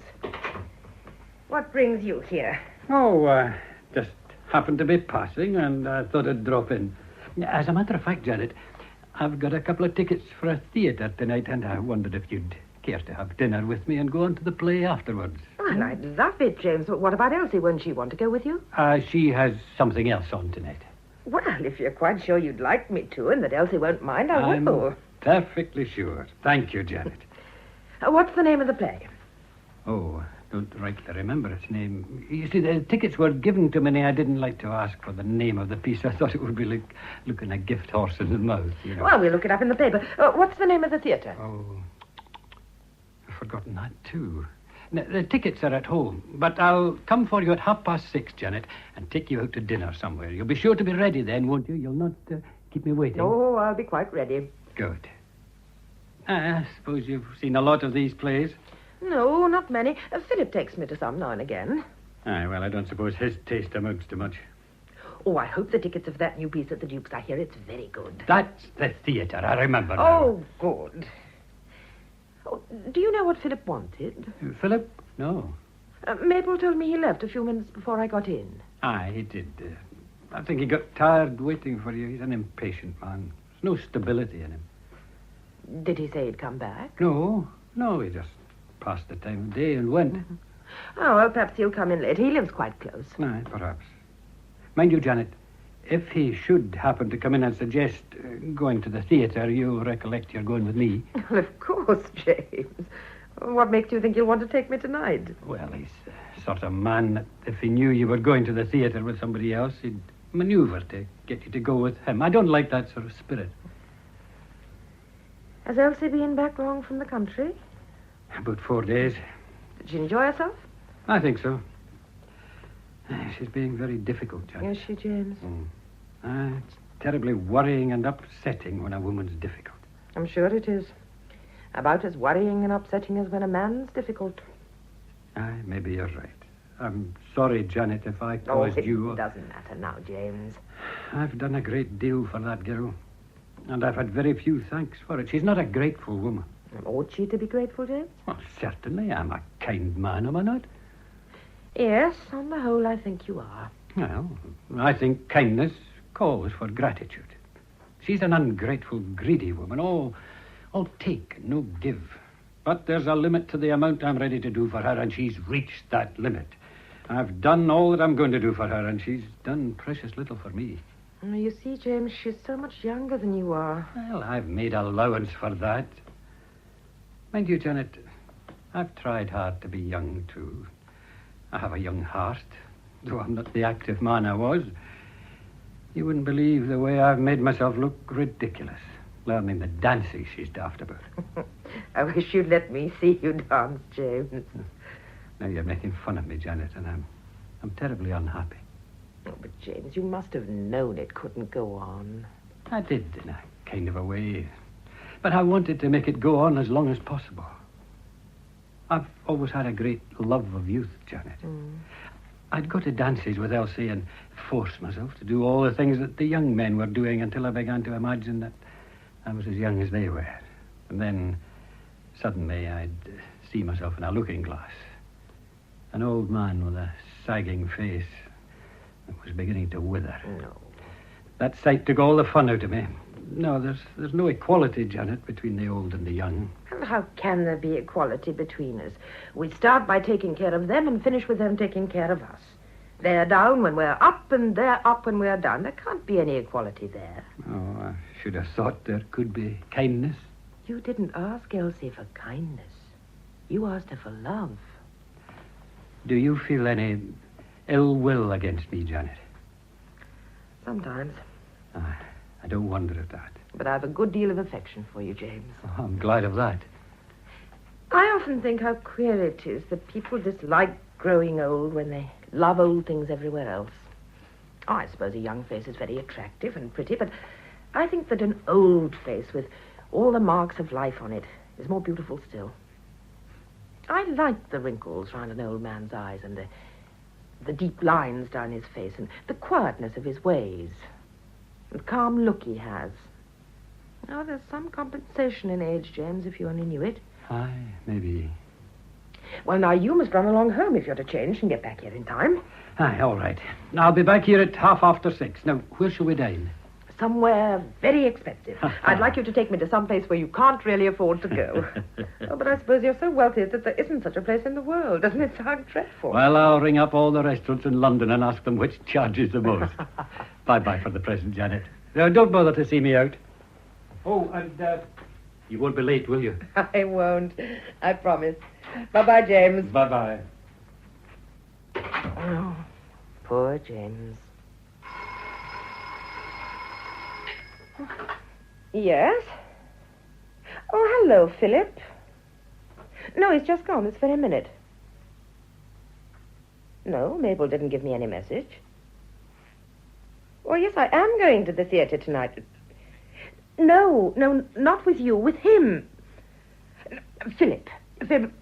S2: What brings you here?
S4: Oh, just happened to be passing, and I thought I'd drop in. As a matter of fact, Janet, I've got a couple of tickets for a theatre tonight, and I wondered if you'd care to have dinner with me and go on to the play afterwards.
S2: Well, I'd love it, James. But what about Elsie? Won't she want to go with you?
S4: She has something else on tonight.
S2: Well, if you're quite sure you'd like me to and that Elsie won't mind, I will.
S4: I'm perfectly sure. Thank you, Janet.
S2: What's the name of the play?
S4: Oh, don't rightly remember its name. You see, the tickets were given to me, and I didn't like to ask for the name of the piece. I thought it would be like looking a gift horse in the mouth, you know.
S2: Well, we'll look it up in the paper. What's the name of the theatre?
S4: Oh, I've forgotten that, too. Now, the tickets are at home, but I'll come for you at 6:30, Janet, and take you out to dinner somewhere. You'll be sure to be ready then, won't you? You'll not keep me waiting.
S2: Oh, I'll be quite ready.
S4: Good. I suppose you've seen a lot of these plays?
S2: No, not many. Philip takes me to some now and again.
S4: Aye, well, I don't suppose his taste amounts to much.
S2: Oh, I hope the tickets of that new piece at the Duke's. I hear it's very good.
S4: That's the theatre, I remember now.
S2: Oh, good. Oh, do you know what Philip wanted?
S4: Philip? No.
S2: Mabel told me he left a few minutes before I got in.
S4: Aye, he did. I think he got tired waiting for you. He's an impatient man. There's no stability in him.
S2: Did he say he'd come back?
S4: No, he just passed the time of day and went.
S2: Mm-hmm. Oh, well, perhaps he'll come in later. He lives quite close.
S4: Aye, perhaps. Mind you, Janet, if he should happen to come in and suggest going to the theatre, you recollect you're going with me.
S2: Well, of course, James. What makes you think you'll want to take me tonight?
S4: Well, he's the sort of man that if he knew you were going to the theatre with somebody else, he'd manoeuvre to get you to go with him. I don't like that sort of spirit.
S2: Has Elsie been back long from the country?
S4: About 4 days.
S2: Did she enjoy herself?
S4: I think so. She's being very difficult, Janet.
S2: Is she, James?
S4: It's terribly worrying and upsetting when a woman's difficult.
S2: I'm sure it is. About as worrying and upsetting as when a man's difficult.
S4: Aye, maybe you're right. I'm sorry, Janet, if I caused you...
S2: It doesn't matter now, James.
S4: I've done a great deal for that girl. And I've had very few thanks for it. She's not a grateful woman.
S2: Ought she to be grateful, James?
S4: Well, certainly. I'm a kind man, am I not?
S2: Yes, on the whole, I think you are.
S4: Well, I think kindness calls for gratitude. She's an ungrateful, greedy woman. All take, no give. But there's a limit to the amount I'm ready to do for her, and she's reached that limit. I've done all that I'm going to do for her, and she's done precious little for me.
S2: You see, James, she's so much younger than you are.
S4: Well, I've made allowance for that. Mind you, Janet, I've tried hard to be young, too. I have a young heart, though I'm not the active man I was. You wouldn't believe the way I've made myself look ridiculous, learning the dances she's daft about.
S2: I wish you'd let me see you dance, James.
S4: Now you're making fun of me, Janet, and I'm terribly unhappy.
S2: Oh, but James, you must have known it couldn't go on.
S4: I did, in a kind of a way. But I wanted to make it go on as long as possible. I've always had a great love of youth, Janet. I'd go to dances with Elsie and force myself to do all the things that the young men were doing until I began to imagine that I was as young as they were. And then, suddenly, I'd see myself in a looking glass. An old man with a sagging face that was beginning to wither.
S2: No.
S4: That sight took all the fun out of me. No, there's no equality, Janet, between the old and the young.
S2: And how can there be equality between us? We start by taking care of them and finish with them taking care of us. They're down when we're up, and they're up when we're down. There can't be any equality there.
S4: Oh, I should have thought there could be kindness.
S2: You didn't ask Elsie for kindness. You asked her for love.
S4: Do you feel any ill will against me, Janet?
S2: Sometimes.
S4: I don't wonder at that.
S2: But I've a good deal of affection for you, James.
S4: Oh, I'm glad of that.
S2: I often think how queer it is that people dislike growing old when they love old things everywhere else. Oh, I suppose a young face is very attractive and pretty, but I think that an old face with all the marks of life on it is more beautiful still. I like the wrinkles round an old man's eyes and the deep lines down his face and the quietness of his ways. The calm look he has. Oh, there's some compensation in age, James, if you only knew it.
S4: Aye, maybe.
S2: Well, now, you must run along home if you're to change and get back here in time.
S4: Aye, all right. I'll be back here at 6:30. Now, where shall we dine?
S2: Somewhere very expensive. I'd like you to take me to some place where you can't really afford to go. Oh, but I suppose you're so wealthy that there isn't such a place in the world. Doesn't it sound dreadful?
S4: Well, I'll ring up all the restaurants in London and ask them which charges the most. Bye-bye for the present, Janet. Don't bother to see me out. Oh, and you won't be late, will you?
S2: I won't. I promise. Bye-bye, James.
S4: Bye-bye.
S2: Oh, poor James. Yes? Oh, hello, Philip. No, he's just gone this very minute. No, Mabel didn't give me any message. Oh, yes, I am going to the theatre tonight. No, not with you, with him. Philip,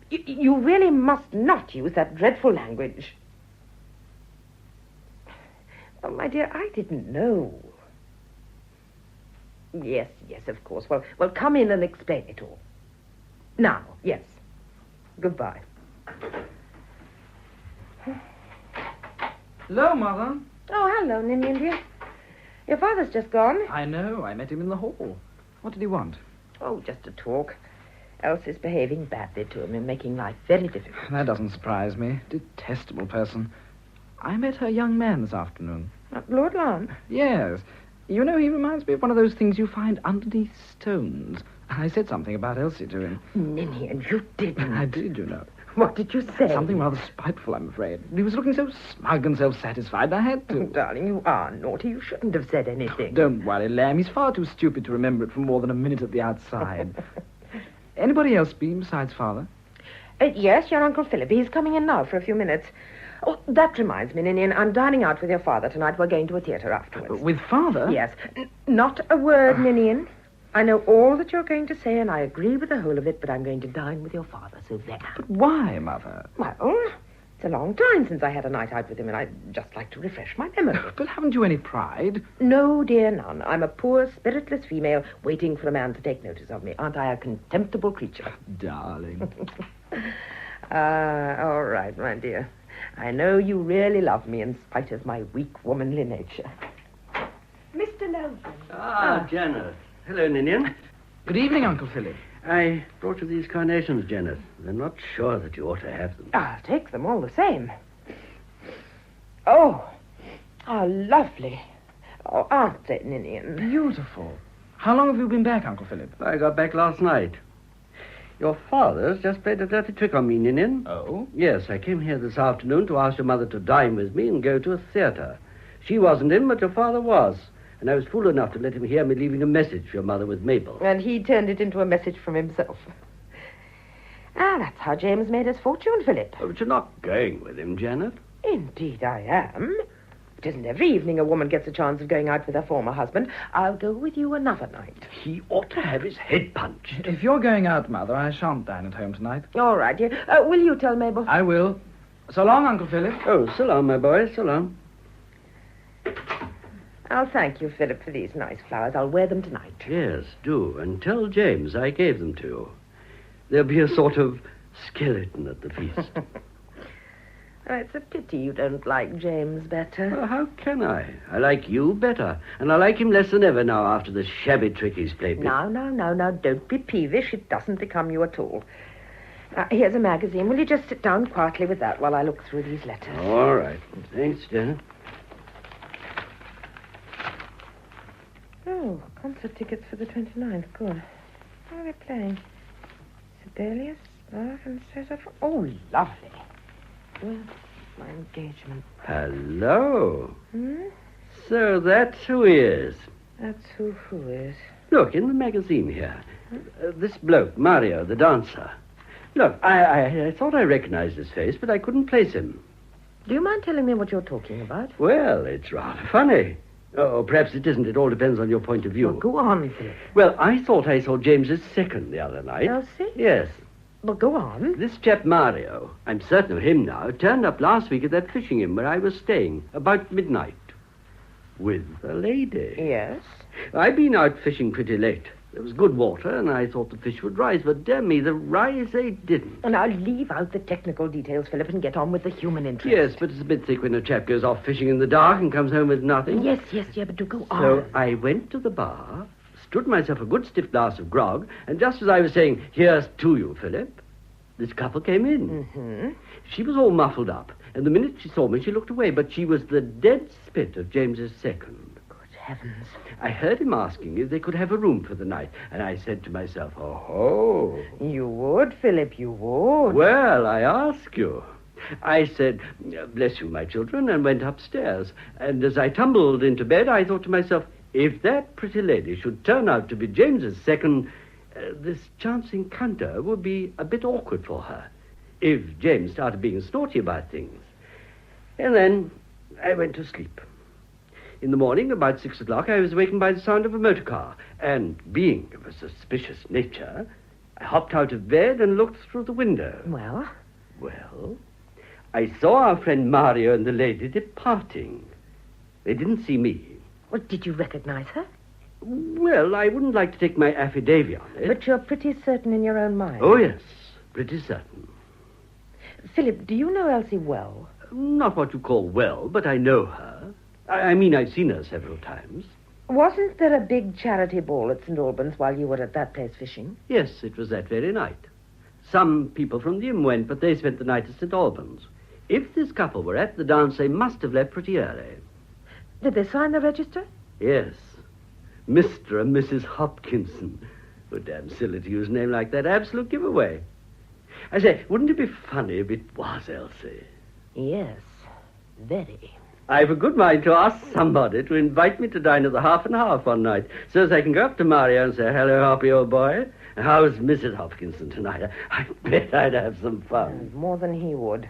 S2: you really must not use that dreadful language. Oh, my dear, I didn't know. Yes, of course. Well, come in and explain it all. Now, yes. Goodbye.
S3: Hello, Mother.
S2: Oh, hello, Ninian, dear. Your father's just gone.
S3: I know. I met him in the hall. What did he want?
S2: Oh, just a talk. Elsie's behaving badly to him and making life very difficult.
S3: That doesn't surprise me. Detestable person. I met her young man this afternoon.
S2: Lord Lon?
S3: Yes. You know, he reminds me of one of those things you find underneath stones. I said something about Elsie to him.
S2: Ninian, you didn't.
S3: I did, you know.
S2: What did you say?
S3: Something rather spiteful, I'm afraid. He was looking so smug and self-satisfied, I had to.
S2: Oh, darling, you are naughty. You shouldn't have said anything.
S3: Don't worry, Lamb. He's far too stupid to remember it for more than a minute at the outside. Anybody else been besides Father?
S2: Yes, your Uncle Philip. He's coming in now for a few minutes. Oh, that reminds me, Ninian. I'm dining out with your father tonight. We're going to a theatre afterwards.
S3: With Father?
S2: Yes. Not a word, Ninian. I know all that you're going to say, and I agree with the whole of it, but I'm going to dine with your father, so there.
S3: But why, Mother?
S2: Well, it's a long time since I had a night out with him, and I'd just like to refresh my memory.
S3: But haven't you any pride?
S2: No, dear, none. I'm a poor, spiritless female waiting for a man to take notice of me. Aren't I a contemptible creature?
S3: Darling.
S2: All right, my dear. I know you really love me in spite of my weak womanly nature. Mr. Logan.
S5: Janet. Hello, Ninian.
S3: Good evening, Uncle Philip.
S5: I brought you these carnations, Janet. I'm not sure that you ought to have them.
S2: I'll take them all the same. Oh, how lovely. Oh, aren't they, Ninian?
S3: Beautiful. How long have you been back, Uncle Philip?
S5: I got back last night. Your father's just played a dirty trick on me, Ninian.
S3: Oh?
S5: Yes, I came here this afternoon to ask your mother to dine with me and go to a theatre. She wasn't in, but your father was. And I was fool enough to let him hear me leaving a message for your mother with Mabel.
S2: And he turned it into a message from himself. That's how James made his fortune, Philip.
S5: Oh, but you're not going with him, Janet.
S2: Indeed I am. It isn't every evening a woman gets a chance of going out with her former husband. I'll go with you another night.
S5: He ought to have his head punched.
S3: If you're going out, Mother, I shan't dine at home tonight.
S2: All right, dear. Will you tell Mabel?
S3: I will. So long, Uncle Philip.
S5: Oh, so long, my boy, so long.
S2: I'll thank you, Philip, for these nice flowers. I'll wear them tonight.
S5: Yes, do. And tell James I gave them to you. There'll be a sort of skeleton at the feast.
S2: It's a pity you don't like James better.
S5: Well, how can I? I like you better. And I like him less than ever now after the shabby trick he's played me.
S2: Now, don't be peevish. It doesn't become you at all. Here's a magazine. Will you just sit down quietly with that while I look through these letters?
S5: All right. Thanks, Janet.
S2: Oh, concert tickets for the 29th. Good. What are they playing? Sibelius, Bach, and Cesar. Oh, lovely. Well, my engagement.
S5: Hello.
S2: Hmm?
S5: So that's who he is.
S2: That's who is.
S5: Look, in the magazine here. This bloke, Mario, the dancer. Look, I thought I recognized his face, but I couldn't place him.
S2: Do you mind telling me what you're talking about?
S5: Well, it's rather funny. Oh, perhaps it isn't. It all depends on your point of view.
S2: Well, go on, Philip.
S5: Well, I thought I saw James's second the other night.
S2: Elsie?
S5: Yes.
S2: Well, go on.
S5: This chap Mario, I'm certain of him now, turned up last week at that fishing inn where I was staying, about midnight. With a lady.
S2: Yes?
S5: I'd been out fishing pretty late. There was good water, and I thought the fish would rise, but damn me, the rise they didn't.
S2: Now, leave out the technical details, Philip, and get on with the human interest.
S5: Yes, but it's a bit thick when a chap goes off fishing in the dark and comes home with nothing.
S2: Yes, but do go on.
S5: So I went to the bar, stood myself a good stiff glass of grog, and just as I was saying, "Here's to you, Philip," this couple came in.
S2: Mm-hmm.
S5: She was all muffled up, and the minute she saw me, she looked away, but she was the dead spit of James's second.
S2: Heavens.
S5: I heard him asking if they could have a room for the night, and I said to myself, oh.
S2: You would, Philip, you would.
S5: Well, I ask you. I said, bless you, my children, and went upstairs. And as I tumbled into bed, I thought to myself, if that pretty lady should turn out to be James's second, this chance encounter would be a bit awkward for her, if James started being snotty about things. And then I went to sleep. In the morning, about 6 o'clock, I was awakened by the sound of a motor car, and being of a suspicious nature, I hopped out of bed and looked through the window. Well, I saw our friend Mario and the lady departing. They didn't see me.
S2: Well, did you recognize her?
S5: Well, I wouldn't like to take my affidavit on it.
S2: But you're pretty certain in your own mind.
S5: Oh, yes, pretty certain.
S2: Philip, do you know Elsie well?
S5: Not what you call well, but I know her. I mean, I've seen her several times.
S2: Wasn't there a big charity ball at St. Albans while you were at that place fishing?
S5: Yes, it was that very night. Some people from the inn went, but they spent the night at St. Albans. If this couple were at the dance, they must have left pretty early.
S2: Did they sign the register?
S5: Yes. Mr. and Mrs. Hopkinson. Oh, damn silly to use a name like that. Absolute giveaway. I say, wouldn't it be funny if it was Elsie?
S2: Yes, very.
S5: I've a good mind to ask somebody to invite me to dine at the Half and Half one night, so as I can go up to Mario and say, hello, Hoppy, old boy. How's Mrs. Hopkinson tonight? I bet I'd have some fun.
S2: More than he would.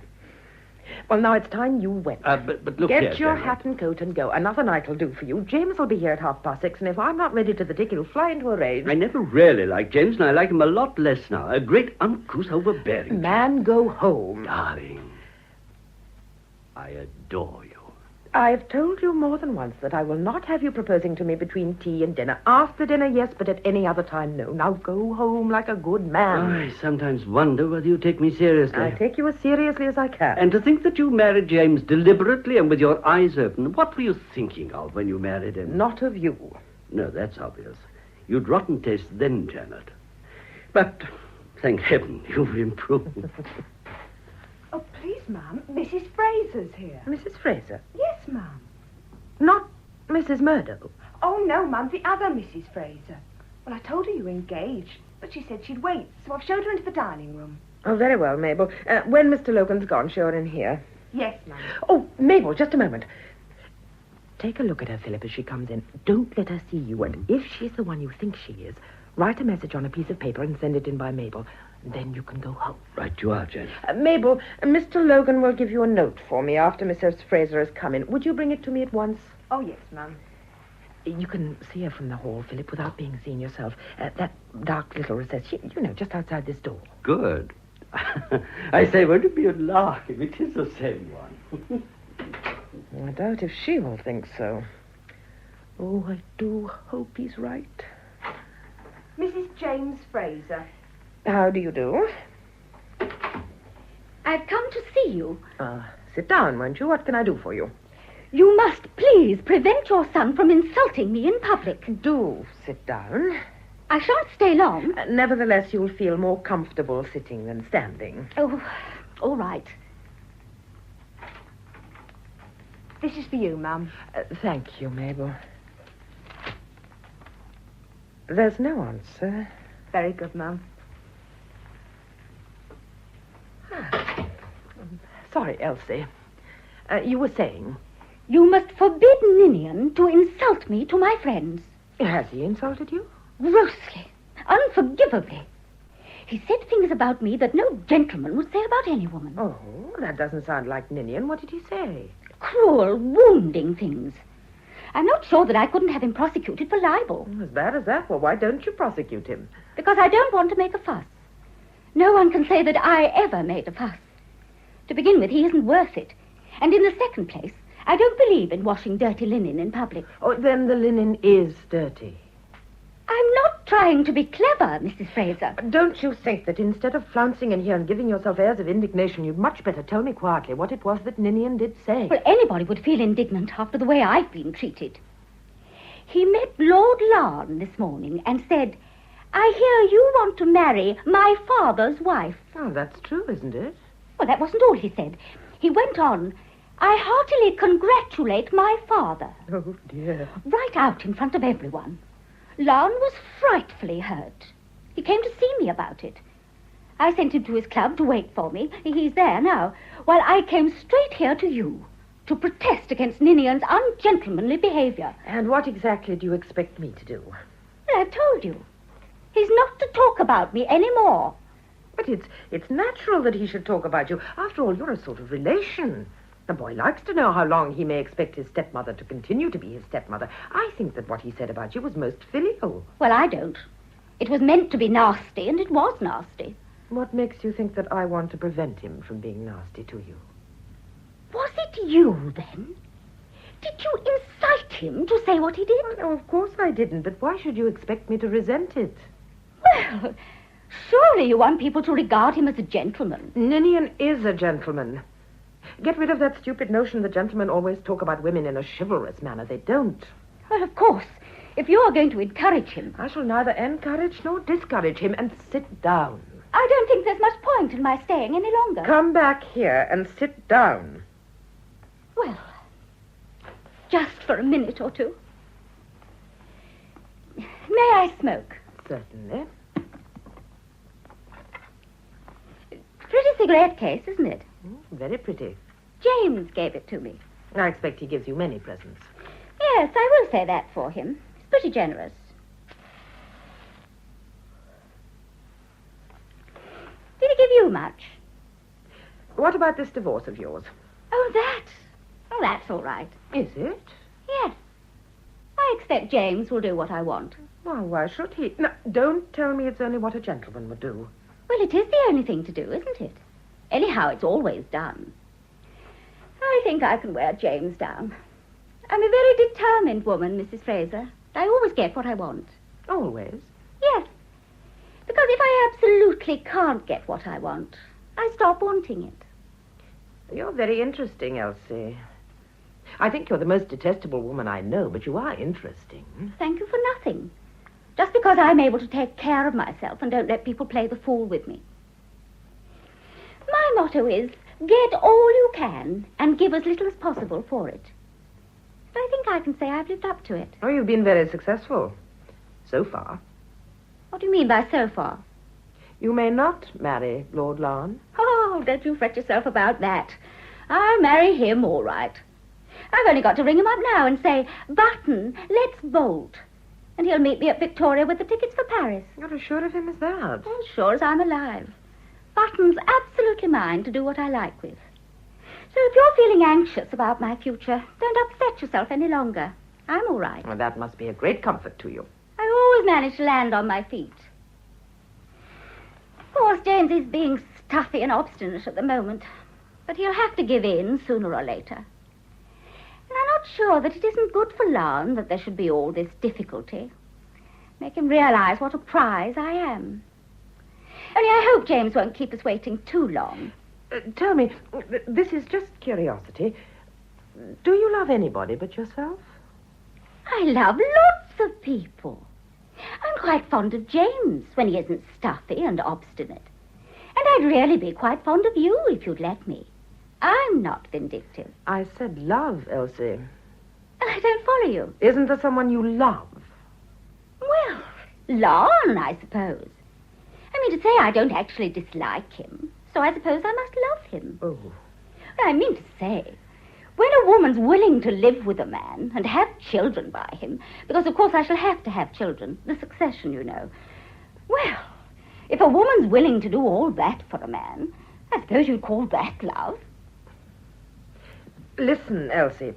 S2: Well, now it's time you went.
S5: But look here,
S2: Get your
S5: Janet.
S2: hat and coat and go. Another night will do for you. James will be here at 6:30, and if I'm not ready to the tick, he'll fly into a rage.
S5: I never really liked James, and I like him a lot less now. A great uncouth, overbearing...
S2: Man, go home.
S5: Darling, I adore you.
S2: I've told you more than once that I will not have you proposing to me between tea and dinner. After dinner, yes, but at any other time, no. Now go home like a good man.
S5: I sometimes wonder whether you take me seriously.
S2: I take you as seriously as I can.
S5: And to think that you married James deliberately and with your eyes open. What were you thinking of when you married him?
S2: Not of you.
S5: No, that's obvious. You'd rotten taste then, Janet. But, thank heaven, you've improved.
S8: Oh, please, ma'am. Mrs. Fraser's here.
S2: Mrs. Fraser?
S8: Yes, ma'am.
S2: Not Mrs. Murdo?
S8: Oh, no, ma'am. The other Mrs. Fraser. Well, I told her you were engaged, but she said she'd wait, so I've showed her into the dining room.
S2: Oh, very well, Mabel. When Mr. Logan's gone, show her in here.
S8: Yes, ma'am.
S2: Oh, Mabel, just a moment. Take a look at her, Philip, as she comes in. Don't let her see you, and if she's the one you think she is, write a message on a piece of paper and send it in by Mabel. Then you can go home.
S5: Right you are, Janet.
S2: Mabel, Mr. Logan will give you a note for me after Mrs. Fraser has come in. Would you bring it to me at once?
S8: Oh, yes, ma'am.
S2: You can see her from the hall, Philip, without being seen yourself. That dark little recess, you know, just outside this door.
S5: Good. I say, won't it be a lark if it is the same one?
S2: I doubt if she will think so. Oh, I do hope he's right.
S8: Mrs. James Fraser.
S2: How do you do?
S6: I've come to see you.
S2: Sit down, won't you? What can I do for you?
S6: You must please prevent your son from insulting me in public.
S2: Do sit down.
S6: I shan't stay long.
S2: Nevertheless, you'll feel more comfortable sitting than standing.
S6: Oh, all right.
S8: This is for you, ma'am.
S2: Thank you, Mabel. There's no answer.
S8: Very good, ma'am.
S2: Sorry, Elsie. You were saying?
S6: You must forbid Ninian to insult me to my friends.
S2: Has he insulted you?
S6: Grossly. Unforgivably. He said things about me that no gentleman would say about any woman.
S2: Oh, that doesn't sound like Ninian. What did he say?
S6: Cruel, wounding things. I'm not sure that I couldn't have him prosecuted for libel.
S2: As bad as that? Well, why don't you prosecute him?
S6: Because I don't want to make a fuss. No one can say that I ever made a fuss. To begin with, he isn't worth it. And in the second place, I don't believe in washing dirty linen in public.
S2: Oh, then the linen is dirty.
S6: I'm not trying to be clever, Mrs. Fraser.
S2: Don't you think that instead of flouncing in here and giving yourself airs of indignation, you'd much better tell me quietly what it was that Ninian did say?
S6: Well, anybody would feel indignant after the way I've been treated. He met Lord Lon this morning and said, I hear you want to marry my father's wife.
S2: Oh, that's true, isn't it?
S6: Well, that wasn't all he said. He went on, I heartily congratulate my father.
S2: Oh, dear.
S6: Right out in front of everyone. Lon was frightfully hurt. He came to see me about it. I sent him to his club to wait for me. He's there now. While I came straight here to you to protest against Ninian's ungentlemanly behavior.
S2: And what exactly do you expect me to do?
S6: Well, I've told you. He's not to talk about me anymore.
S2: But it's natural that he should talk about you. After all, you're a sort of relation. The boy likes to know how long he may expect his stepmother to continue to be his stepmother. I think that what he said about you was most filial.
S6: Well, I don't. It was meant to be nasty, and it was nasty.
S2: What makes you think that I want to prevent him from being nasty to you?
S6: Was it you, then? Did you incite him to say what he did?
S2: Well, no, of course I didn't, but why should you expect me to resent it?
S6: Well, surely you want people to regard him as a gentleman.
S2: Ninian is a gentleman. Get rid of that stupid notion that gentlemen always talk about women in a chivalrous manner. They don't.
S6: Well, of course. If you're going to encourage him...
S2: I shall neither encourage nor discourage him, and sit down.
S6: I don't think there's much point in my staying any longer.
S2: Come back here and sit down.
S6: Well, just for a minute or two. May I smoke?
S2: Certainly.
S6: Pretty cigarette case, isn't it?
S2: Very pretty.
S6: James gave it to me.
S2: I expect he gives you many presents.
S6: Yes, I will say that for him. He's pretty generous. Did he give you much?
S2: What about this divorce of yours?
S6: Oh, that? Oh, that's all right.
S2: Is it?
S6: Yes. I expect James will do what I want.
S2: Well, why should he? No, don't tell me it's only what a gentleman would do.
S6: Well, it is the only thing to do, isn't it? Anyhow, it's always done. I think I can wear James down. I'm a very determined woman, Mrs. Fraser. I always get what I want.
S2: Always?
S6: Yes. Because if I absolutely can't get what I want, I stop wanting it.
S2: You're very interesting, Elsie. I think you're the most detestable woman I know, but you are interesting.
S6: Thank you for nothing. Just because I'm able to take care of myself and don't let people play the fool with me. My motto is, get all you can and give as little as possible for it. But I think I can say I've lived up to it.
S2: Oh, you've been very successful. So far.
S6: What do you mean by so far?
S2: You may not marry Lord Lon.
S6: Oh, don't you fret yourself about that. I'll marry him all right. I've only got to ring him up now and say, Button, let's bolt. And he'll meet me at Victoria with the tickets for Paris.
S2: You're as sure of him as that?
S6: As sure as I'm alive. Button's absolutely mine to do what I like with. So if you're feeling anxious about my future, don't upset yourself any longer. I'm all right.
S2: Well, that must be a great comfort to you.
S6: I always manage to land on my feet. Of course, James is being stuffy and obstinate at the moment, but he'll have to give in sooner or later. And I'm not sure that it isn't good for Lon that there should be all this difficulty. Make him realize what a prize I am. Only I hope James won't keep us waiting too long.
S2: Tell me, this is just curiosity. Do you love anybody but yourself?
S6: I love lots of people. I'm quite fond of James when he isn't stuffy and obstinate. And I'd really be quite fond of you if you'd let me. I'm not vindictive.
S2: I said love, Elsie.
S6: I don't follow you.
S2: Isn't there someone you love?
S6: Well, Lon, I suppose. I mean to say I don't actually dislike him, so I suppose I must love him.
S2: Oh.
S6: I mean to say, when a woman's willing to live with a man and have children by him, because of course I shall have to have children, the succession, you know. Well, if a woman's willing to do all that for a man, I suppose you'd call that love.
S2: Listen, Elsie.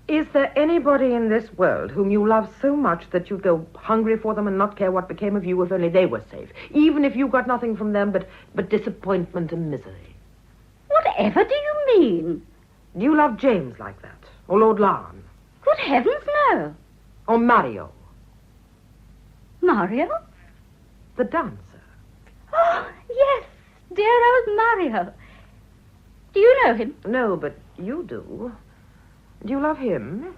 S2: Is there anybody in this world whom you love so much that you'd go hungry for them and not care what became of you if only they were safe, even if you got nothing from them but disappointment and misery?
S6: Whatever do you mean?
S2: Do you love James like that? Or Lord Lon?
S6: Good heavens, no.
S2: Or Mario?
S6: Mario?
S2: The dancer.
S6: Oh, yes, dear old Mario. Do you know him?
S2: No, but you do. Do you love him?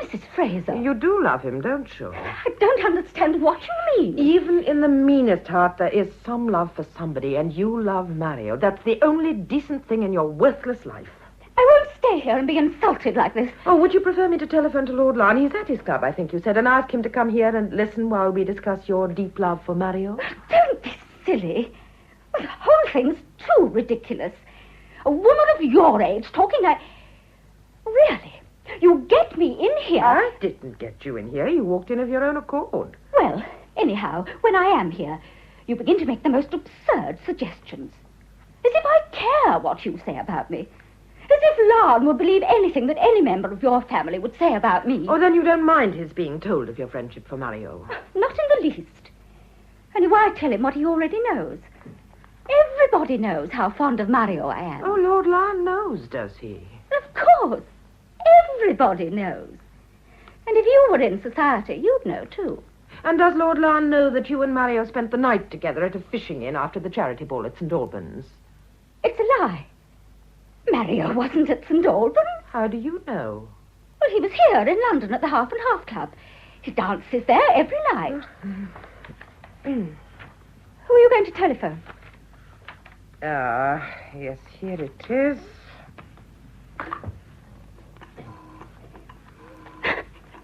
S6: Mrs. Fraser.
S2: You do love him, don't you?
S6: I don't understand what you mean.
S2: Even in the meanest heart, there is some love for somebody, and you love Mario. That's the only decent thing in your worthless life.
S6: I won't stay here and be insulted like this.
S2: Oh, would you prefer me to telephone to Lord Lon? He's at his club, I think you said, and ask him to come here and listen while we discuss your deep love for Mario?
S6: Don't be silly. Well, the whole thing's too ridiculous. A woman of your age talking like... Really? You get me in here?
S2: I didn't get you in here. You walked in of your own accord.
S6: Well, anyhow, when I am here, you begin to make the most absurd suggestions. As if I care what you say about me. As if Lon would believe anything that any member of your family would say about me.
S2: Oh, then you don't mind his being told of your friendship for Mario?
S6: Not in the least. Only why tell him what he already knows? Everybody knows how fond of Mario I am.
S2: Oh, Lord Lon knows, does he?
S6: Of course. Everybody knows. And if you were in society, you'd know, too.
S2: And does Lord Lon know that you and Mario spent the night together at a fishing inn after the charity ball at St. Albans?
S6: It's a lie. Mario wasn't at St. Albans.
S2: How do you know?
S6: Well, he was here in London at the Half and Half Club. He dances there every night. Who are you going to telephone?
S2: Yes, here it is.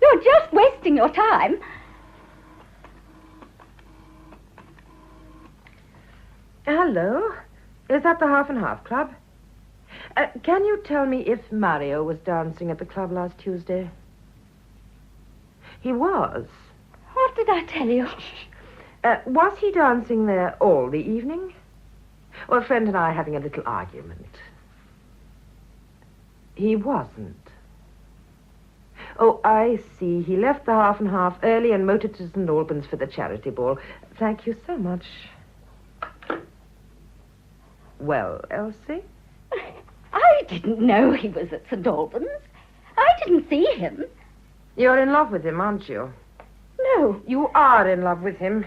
S6: You're just wasting your time.
S2: Hello. Is that the Half and Half Club? Can you tell me if Mario was dancing at the club last Tuesday? He was.
S6: What did I tell you?
S2: Was he dancing there all the evening? Well, a friend and I are having a little argument. He wasn't. Oh, I see. He left the Half and Half early and motored to St. Albans for the charity ball. Thank you so much. Well, Elsie?
S6: I didn't know he was at St. Albans. I didn't see him.
S2: You're in love with him, aren't you?
S6: No.
S2: You are in love with him.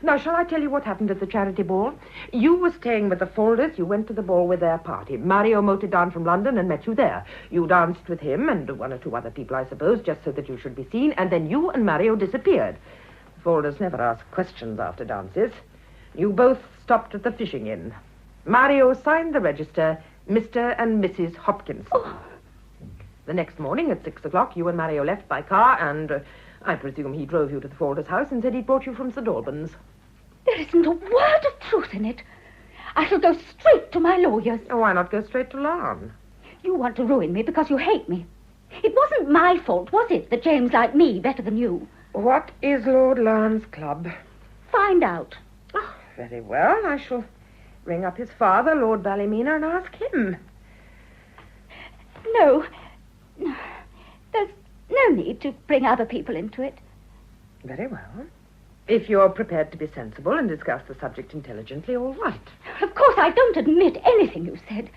S2: Now, shall I tell you what happened at the charity ball? You were staying with the Folders. You went to the ball with their party. Mario motored down from London and met you there. You danced with him and one or two other people, I suppose, just so that you should be seen, and then you and Mario disappeared. The Folders never ask questions after dances. You both stopped at the fishing inn. Mario signed the register, Mr. and Mrs. Hopkinson.
S6: Oh.
S2: The next morning at 6 o'clock, you and Mario left by car, and I presume he drove you to the Folders' house and said he'd brought you from St. Albans.
S6: There isn't a word of truth in it. I shall go straight to my lawyers.
S2: Oh, why not go straight to Lon?
S6: You want to ruin me because you hate me. It wasn't my fault, was it, that James liked me better than you?
S2: What is Lord Lon's club?
S6: Find out.
S2: Oh, very well. I shall ring up his father, Lord Ballymena, and ask him.
S6: No. There's no need to bring other people into it.
S2: Very well. If you're prepared to be sensible and discuss the subject intelligently, all right.
S6: Of course, I don't admit anything you said.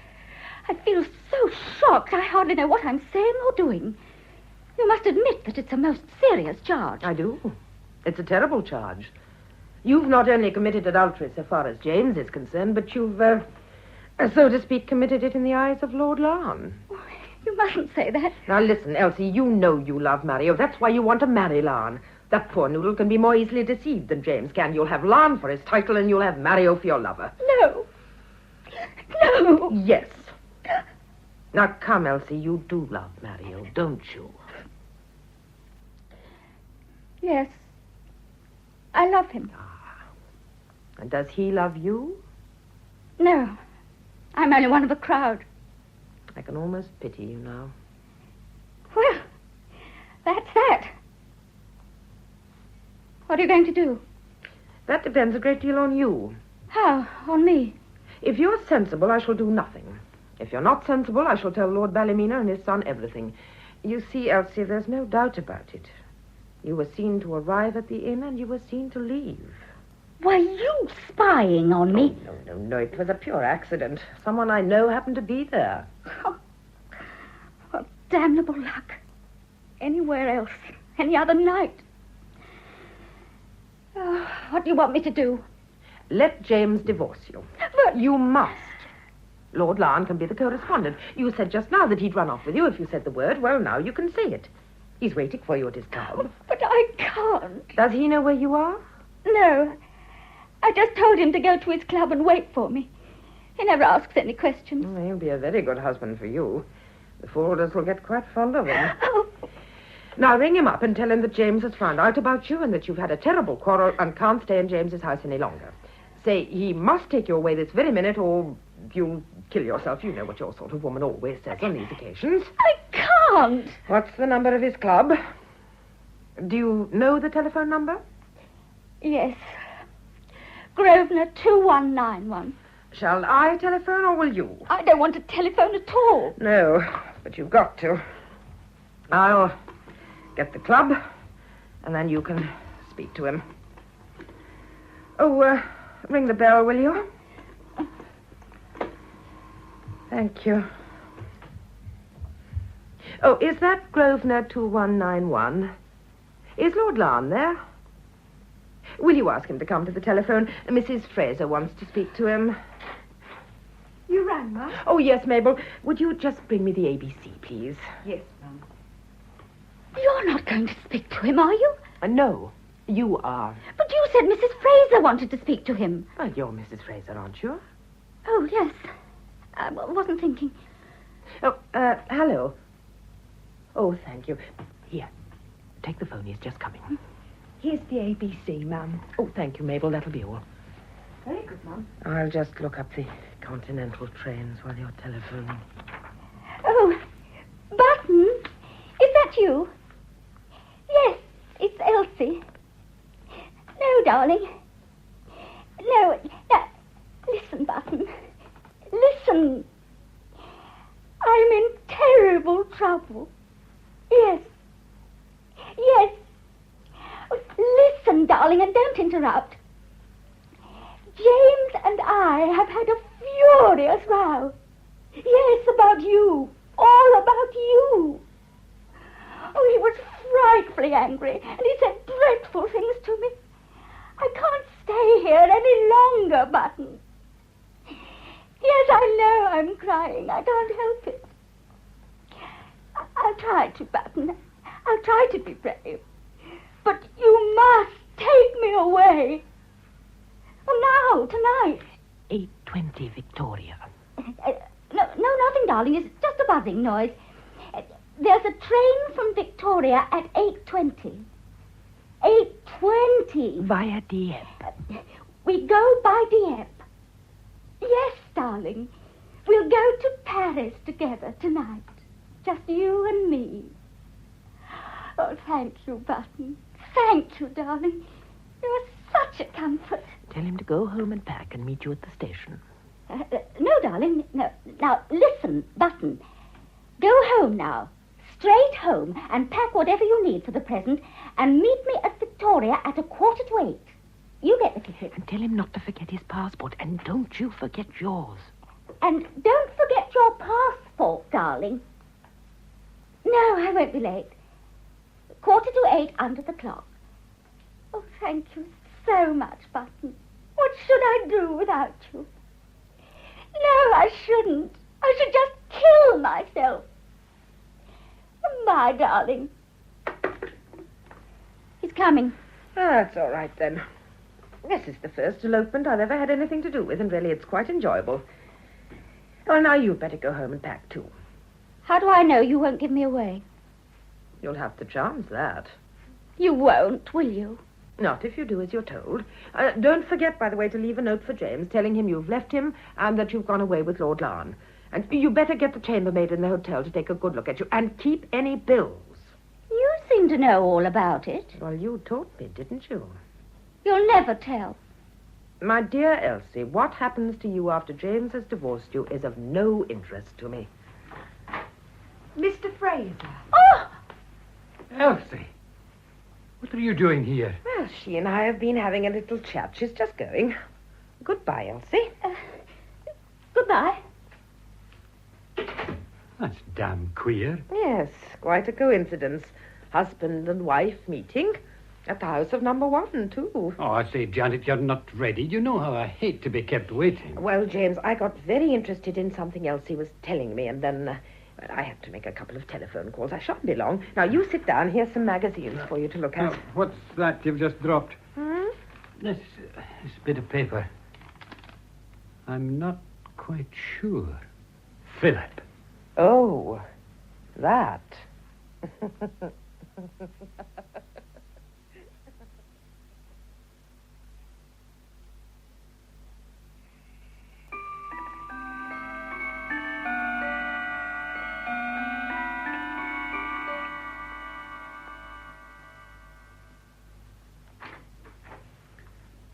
S6: I feel so shocked I hardly know what I'm saying or doing. You must admit that it's a most serious charge.
S2: I do. It's a terrible charge. You've not only committed adultery so far as James is concerned, but you've, so to speak, committed it in the eyes of Lord Lon.
S6: Oh, you mustn't say that.
S2: Now listen, Elsie, you know you love Mario. That's why you want to marry Lon. That poor noodle can be more easily deceived than James can. You'll have Lon for his title and you'll have Mario for your lover.
S6: No. No.
S2: Yes. Now come, Elsie, you do love Mario, don't you?
S6: Yes. I love him.
S2: And does he love you?
S6: No. I'm only one of a crowd.
S2: I can almost pity you now.
S6: Well, that's that. What are you going to do?
S2: That depends a great deal on you.
S6: How? On me?
S2: If you're sensible, I shall do nothing. If you're not sensible, I shall tell Lord Ballymena and his son everything. You see, Elsie, there's no doubt about it. You were seen to arrive at the inn and you were seen to leave.
S6: Were you spying on me?
S2: Oh, no. It was a pure accident. Someone I know happened to be there.
S6: Oh, what damnable luck. Anywhere else, any other night. Oh, what do you want me to do?
S2: Let James divorce you.
S6: But
S2: you must. Lord Lon can be the correspondent. You said just now that he'd run off with you if you said the word. Well, now you can say it. He's waiting for you at his club.
S6: But I can't.
S2: Does he know where you are?
S6: No. I just told him to go to his club and wait for me. He never asks any questions.
S2: Oh, he'll be a very good husband for you. The Folders will get quite fond of him.
S6: Oh.
S2: Now ring him up and tell him that James has found out about you and that you've had a terrible quarrel and can't stay in James's house any longer. Say he must take you away this very minute or you'll kill yourself. You know what your sort of woman always says on these occasions.
S6: I can't.
S2: What's the number of his club? Do you know the telephone number?
S6: Yes. Grosvenor 2191.
S2: Shall I telephone or will you?
S6: I don't want to telephone at all.
S2: No, but you've got to. I'll get the club, and then you can speak to him. Oh, ring the bell, will you? Thank you. Oh, is that Grosvenor 2191? Is Lord Lon there? Will you ask him to come to the telephone? Mrs. Fraser wants to speak to him.
S8: You rang, Ma?
S2: Oh, yes, Mabel. Would you just bring me the ABC, please?
S8: Yes, ma'am.
S6: You're not going to speak to him, are you?
S2: No, you are.
S6: But you said Mrs. Fraser wanted to speak to him.
S2: Well, you're Mrs. Fraser, aren't you?
S6: Oh, yes. I wasn't thinking.
S2: Oh, hello. Oh, thank you. Here, take the phone. He's just coming.
S8: Here's the ABC, Mum.
S2: Oh, thank you, Mabel. That'll be all.
S8: Very good, Mum.
S2: I'll just look up the continental trains while you're telephoning.
S6: Oh, Button, is that you? Yes, it's Elsie. No, darling. No, listen, Button. Listen. I'm in terrible trouble. Yes. Yes. Listen, darling, and don't interrupt. James and I have had a furious row. Yes, about you. All about you. Oh, he was frightfully angry, and he said dreadful things to me. I can't stay here any longer, Button. Yes, I know I'm crying. I can't help it. I'll try to, Button. I'll try to be brave. But you must take me away. Oh, now, tonight.
S2: 8:20, Victoria.
S6: No, nothing, darling. It's just a buzzing noise. There's a train from Victoria at 8:20. 8:20.
S2: Via Dieppe.
S6: We go by Dieppe. Yes, darling. We'll go to Paris together tonight. Just you and me. Oh, thank you, Button. Thank you, darling. You're such a comfort.
S2: Tell him to go home and pack and meet you at the station.
S6: No, darling. No. Now, listen, Button. Go home now. Straight home and pack whatever you need for the present and meet me at Victoria at 8:15. You get the ticket.
S2: And tell him not to forget his passport. And don't you forget yours.
S6: And don't forget your passport, darling. No, I won't be late. 7:45 under the clock. Oh, thank you so much, Button. What should I do without you? No, I shouldn't. I should just kill myself. Goodbye, darling. He's coming.
S2: That's all right, then. This is the first elopement I've ever had anything to do with, and really it's quite enjoyable. Well, now you'd better go home and pack, too.
S6: How do I know you won't give me away?
S2: You'll have to chance that.
S6: You won't, will you?
S2: Not if you do as you're told. Don't forget, by the way, to leave a note for James, telling him you've left him and that you've gone away with Lord Lon. And you better get the chambermaid in the hotel to take a good look at you, and keep any bills.
S6: You seem to know all about it.
S2: Well, you taught me, didn't you?
S6: You'll never tell.
S2: My dear Elsie, what happens to you after James has divorced you is of no interest to me.
S8: Mr. Fraser.
S6: Oh!
S4: Elsie, what are you doing here?
S2: Well, she and I have been having a little chat. She's just going. Goodbye, Elsie.
S6: Goodbye.
S4: That's damn queer.
S2: Yes, quite a coincidence. Husband and wife meeting at the house of number 1, too.
S4: Oh, I say, Janet, you're not ready. You know how I hate to be kept waiting.
S2: Well, James, I got very interested in something else he was telling me, and then I had to make a couple of telephone calls. I shan't be long. Now, you sit down. Here's some magazines for you to look at.
S4: What's that you've just dropped?
S2: Hmm?
S4: This bit of paper. I'm not quite sure. Philip.
S2: Oh, that.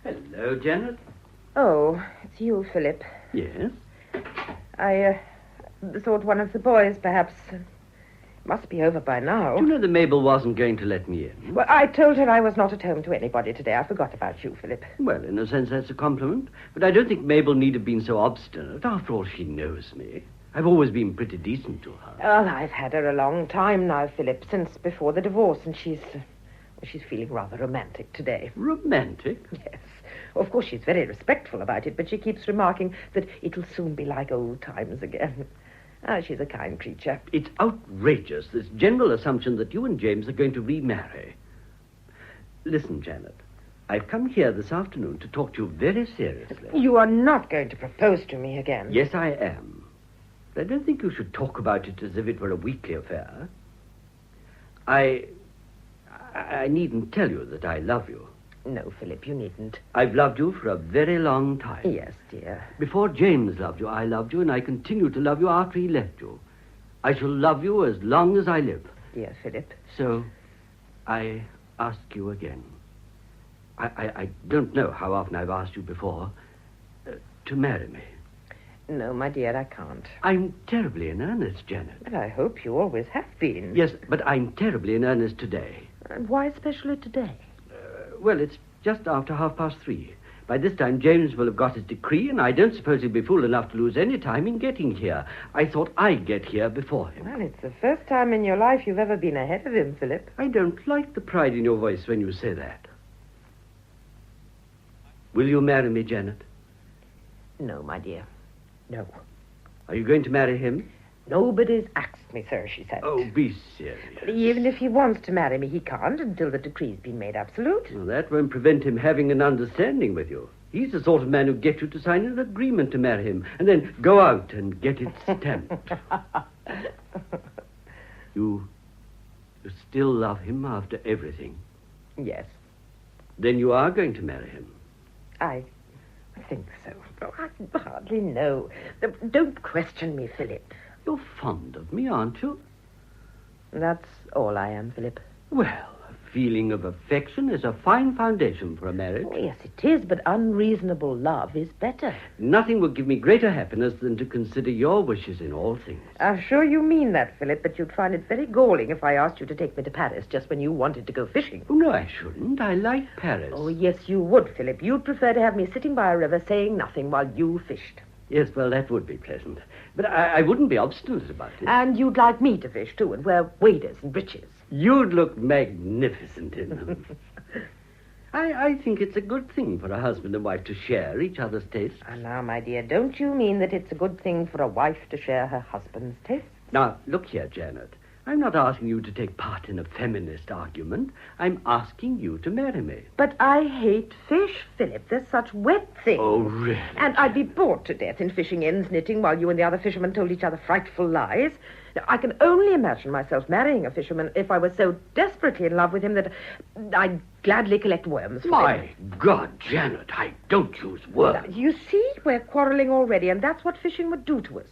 S5: Hello, Janet.
S2: Oh, it's you, Philip.
S5: Yes?
S2: I thought one of the boys perhaps must be over by now.
S5: Do you know that Mabel wasn't going to let me in?
S2: Well, I told her I was not at home to anybody today. I forgot about you, Philip.
S5: Well, in a sense, that's a compliment. But I don't think Mabel need have been so obstinate. After all, she knows me. I've always been pretty decent to her.
S2: Well, I've had her a long time now, Philip, since before the divorce, and she's feeling rather romantic today.
S5: Romantic?
S2: Yes. Of course, she's very respectful about it, but she keeps remarking that it'll soon be like old times again. Oh, she's a kind creature.
S5: It's outrageous, this general assumption that you and James are going to remarry. Listen, Janet. I've come here this afternoon to talk to you very seriously.
S2: You are not going to propose to me again.
S5: Yes, I am. But I don't think you should talk about it as if it were a weekly affair. I needn't tell you that I love you.
S2: No, Philip, you needn't.
S5: I've loved you for a very long time.
S2: Yes, dear.
S5: Before James loved you, I loved you, and I continue to love you after he left you. I shall love you as long as I live.
S2: Dear Philip.
S5: So, I ask you again. I don't know how often I've asked you before to marry me.
S2: No, my dear, I can't.
S5: I'm terribly in earnest, Janet.
S2: But I hope you always have been.
S5: Yes, but I'm terribly in earnest today.
S2: And why especially today?
S5: Well, it's just after 3:30. By this time, James will have got his decree, and I don't suppose he'll be fool enough to lose any time in getting here. I thought I'd get here before him.
S2: Well, it's the first time in your life you've ever been ahead of him, Philip.
S5: I don't like the pride in your voice when you say that. Will you marry me, Janet?
S2: No, my dear. No.
S5: Are you going to marry him?
S2: Nobody's asked me, sir, she said.
S5: Oh, be serious.
S2: Even if he wants to marry me, he can't until the decree's been made absolute.
S5: Well, that won't prevent him having an understanding with you. He's the sort of man who'd get you to sign an agreement to marry him and then go out and get it stamped. You still love him after everything?
S2: Yes.
S5: Then you are going to marry him?
S2: I think so. Oh, I hardly know. Don't question me, Philip.
S5: You're fond of me, aren't you?
S2: That's all I am, Philip.
S5: Well, a feeling of affection is a fine foundation for a marriage.
S2: Oh, yes, it is, but unreasonable love is better.
S5: Nothing would give me greater happiness than to consider your wishes in all things.
S2: I'm sure you mean that, Philip, but you'd find it very galling if I asked you to take me to Paris just when you wanted to go fishing.
S5: Oh, no, I shouldn't. I like Paris.
S2: Oh, yes, you would, Philip. You'd prefer to have me sitting by a river saying nothing while you fished.
S5: Yes, well, that would be pleasant. But I wouldn't be obstinate about it.
S2: And you'd like me to fish, too, and wear waders and breeches.
S5: You'd look magnificent in them. I think it's a good thing for a husband and wife to share each other's tastes.
S2: And now, my dear, don't you mean that it's a good thing for a wife to share her husband's tastes?
S5: Now, look here, Janet. I'm not asking you to take part in a feminist argument. I'm asking you to marry me.
S2: But I hate fish, Philip. They're such wet things.
S5: Oh, really?
S2: And I'd be bored to death in fishing ends, knitting, while you and the other fishermen told each other frightful lies. Now, I can only imagine myself marrying a fisherman if I was so desperately in love with him that I'd gladly collect worms for
S5: My
S2: him.
S5: God, Janet, I don't use words.
S2: Now, you see, we're quarreling already, and that's what fishing would do to us.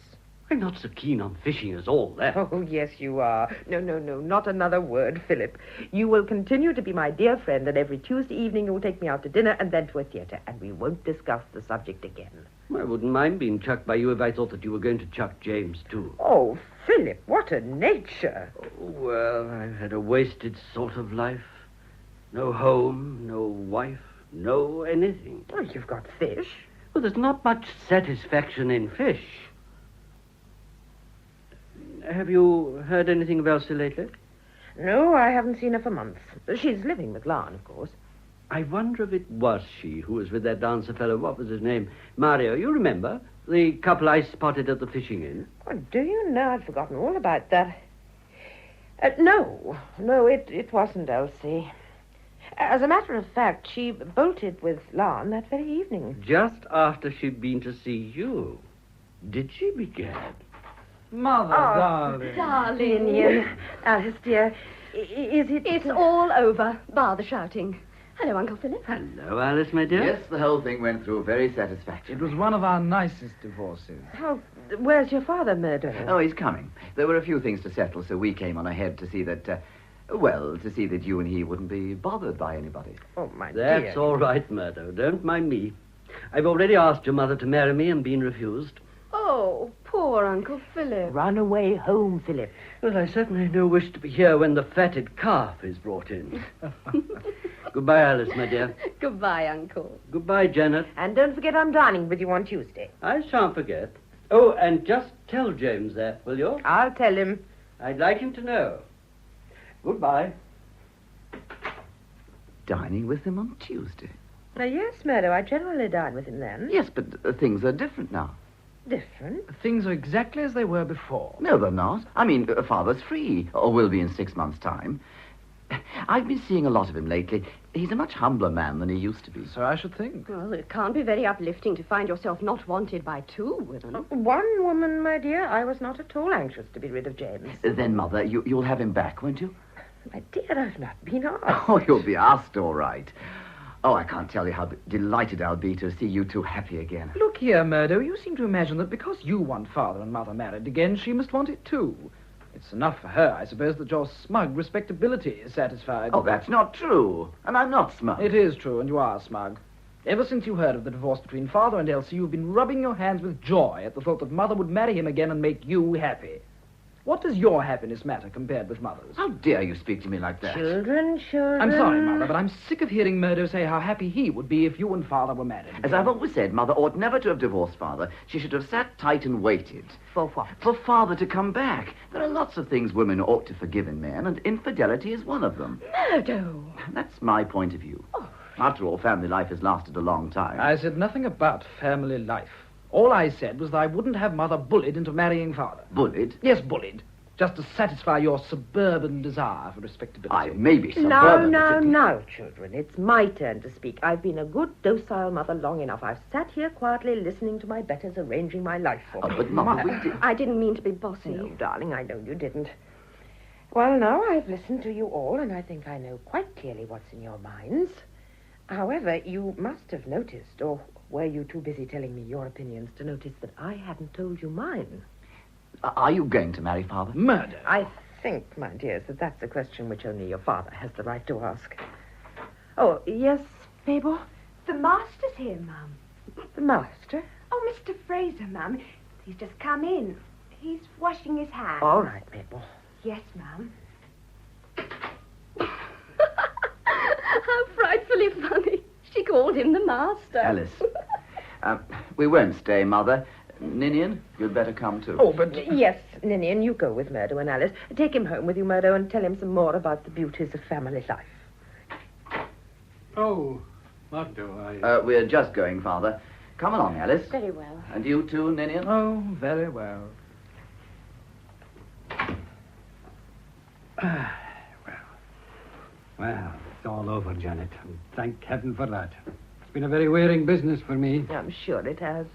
S5: I'm not so keen on fishing as all that.
S2: Oh, yes, you are. No, not another word, Philip. You will continue to be my dear friend, and every Tuesday evening you will take me out to dinner and then to a theatre, and we won't discuss the subject again.
S5: I wouldn't mind being chucked by you if I thought that you were going to chuck James, too.
S2: Oh, Philip, what a nature.
S5: Oh, well, I've had a wasted sort of life. No home, no wife, no anything.
S2: Oh, you've got fish.
S5: Well, there's not much satisfaction in fish. Have you heard anything of Elsie lately?
S2: No, I haven't seen her for months. She's living with Lon, of course.
S5: I wonder if it was she who was with that dancer fellow. What was his name? Mario, you remember? The couple I spotted at the fishing inn.
S2: Oh, do you know, I'd forgotten all about that. No, it wasn't Elsie. As a matter of fact, she bolted with Lon that very evening.
S5: Just after she'd been to see you. Did she, begad?
S3: Mother, darling.
S6: Darling.
S2: Ninian, Alice, dear, is it...
S6: It's all over, bar the shouting. Hello, Uncle Philip.
S5: Hello, Alice, my dear.
S7: Yes, the whole thing went through very satisfactorily.
S3: It was one of our nicest divorces.
S2: Where's your father, Murdo?
S7: Oh, he's coming. There were a few things to settle, so we came on ahead to see that, to see that you and he wouldn't be bothered by anybody.
S2: Oh, my dear.
S5: That's all right, Murdo. Don't mind me. I've already asked your mother to marry me and been refused.
S6: Oh, poor Uncle Philip.
S2: Run away home, Philip.
S5: Well, I certainly have no wish to be here when the fatted calf is brought in. Goodbye, Alice, my dear.
S6: Goodbye, Uncle.
S5: Goodbye, Janet.
S2: And don't forget I'm dining with you on Tuesday.
S5: I shan't forget. Oh, and just tell James that, will you?
S2: I'll tell him.
S5: I'd like him to know. Goodbye.
S7: Dining with him on Tuesday?
S2: Yes, Murdo, I generally dine with him then.
S7: Yes, but things are different now.
S2: Different?
S3: Things are exactly as they were before.
S7: No, they're not. I mean, Father's free, or will be in 6 months' time. I've been seeing a lot of him lately. He's a much humbler man than he used to be.
S3: So I should think.
S9: Well, it can't be very uplifting to find yourself not wanted by 2 women.
S2: One woman, my dear. I was not at all anxious to be rid of James.
S7: Then, Mother, you'll have him back, won't you?
S2: My dear, I've not been asked.
S7: Oh, you'll be asked, all right. Oh, I can't tell you how delighted I'll be to see you two happy again.
S3: Look here, Murdo, you seem to imagine that because you want Father and Mother married again, she must want it too. It's enough for her, I suppose, that your smug respectability is satisfied.
S7: Oh, that's not true. And I'm not smug.
S3: It is true, and you are smug. Ever since you heard of the divorce between Father and Elsie, you've been rubbing your hands with joy at the thought that Mother would marry him again and make you happy. What does your happiness matter compared with Mother's?
S7: How dare you speak to me like that?
S2: Children.
S3: I'm sorry, Mother, but I'm sick of hearing Murdo say how happy he would be if you and Father were married.
S7: As I've always said, Mother ought never to have divorced Father. She should have sat tight and waited.
S2: For what?
S7: For Father to come back. There are lots of things women ought to forgive in men, and infidelity is one of them.
S2: Murdo.
S7: That's my point of view. After all, family life has lasted a long time.
S3: I said nothing about family life. All I said was that I wouldn't have Mother bullied into marrying Father.
S7: Bullied?
S3: Yes, bullied. Just to satisfy your suburban desire for respectability.
S7: I may be suburban.
S2: Now, children. It's my turn to speak. I've been a good, docile mother long enough. I've sat here quietly listening to my betters arranging my life for me.
S7: But Mother, we did...
S9: I didn't mean to be bossy.
S2: No, darling, I know you didn't. Well, now I've listened to you all, and I think I know quite clearly what's in your minds. However, you must have noticed, or were you too busy telling me your opinions to notice that I hadn't told you mine?
S7: Are you going to marry Father?
S3: Murder.
S2: I think, my dears, that that's a question which only your father has the right to ask. Oh, yes, Mabel?
S8: The master's here, Mum.
S2: The master?
S8: Oh, Mr. Fraser, Mum. He's just come in. He's washing his hands.
S2: All right, Mabel.
S8: Yes, Mum.
S9: How frightfully funny. She called him the master.
S7: Alice. We won't stay, Mother. Ninian, you'd better come too.
S3: Oh, but...
S2: Yes, Ninian, you go with Murdo and Alice. Take him home with you, Murdo, and tell him some more about the beauties of family life.
S4: Oh, Murdo,
S7: We're just going, Father. Come along, Alice.
S9: Very well.
S7: And you too, Ninian?
S3: Oh, very well.
S4: Well, it's all over, Janet. And thank heaven for that. It's been a very wearing business for me.
S2: I'm sure it has.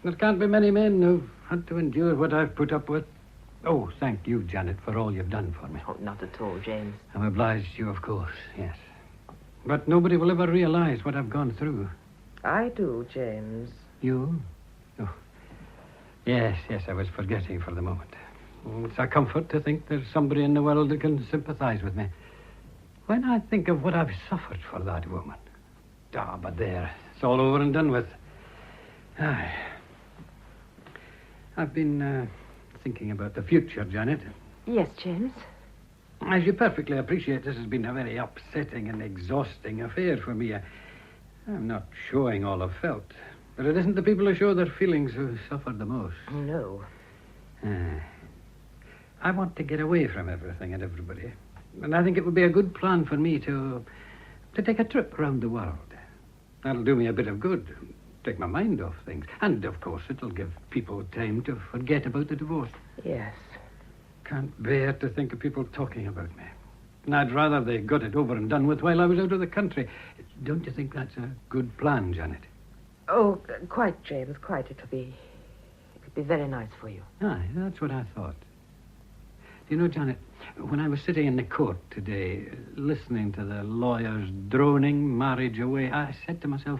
S4: There can't be many men who've had to endure what I've put up with. Oh, thank you, Janet, for all you've done for me.
S2: Oh, not at all, James.
S4: I'm obliged to you, of course, yes. But nobody will ever realize what I've gone through.
S2: I do, James.
S4: You? Oh. Yes, I was forgetting for the moment. It's a comfort to think there's somebody in the world who can sympathize with me. When I think of what I've suffered for that woman. But there, it's all over and done with. I've been thinking about the future, Janet.
S2: Yes, James?
S4: As you perfectly appreciate, this has been a very upsetting and exhausting affair for me. I'm not showing all I've felt, but it isn't the people who show their feelings who suffer the most.
S2: No.
S4: I want to get away from everything and everybody, and I think it would be a good plan for me to take a trip around the world. That'll do me a bit of good, take my mind off things, and of course it'll give people time to forget about the divorce.
S2: Yes.
S4: Can't bear to think of people talking about me. And I'd rather they got it over and done with while I was out of the country. Don't you think that's a good plan, Janet?
S2: Oh, quite, James, quite. It'll be very nice for you.
S4: Aye, that's what I thought. Do you know, Janet, when I was sitting in the court today, listening to the lawyers droning marriage away, I said to myself,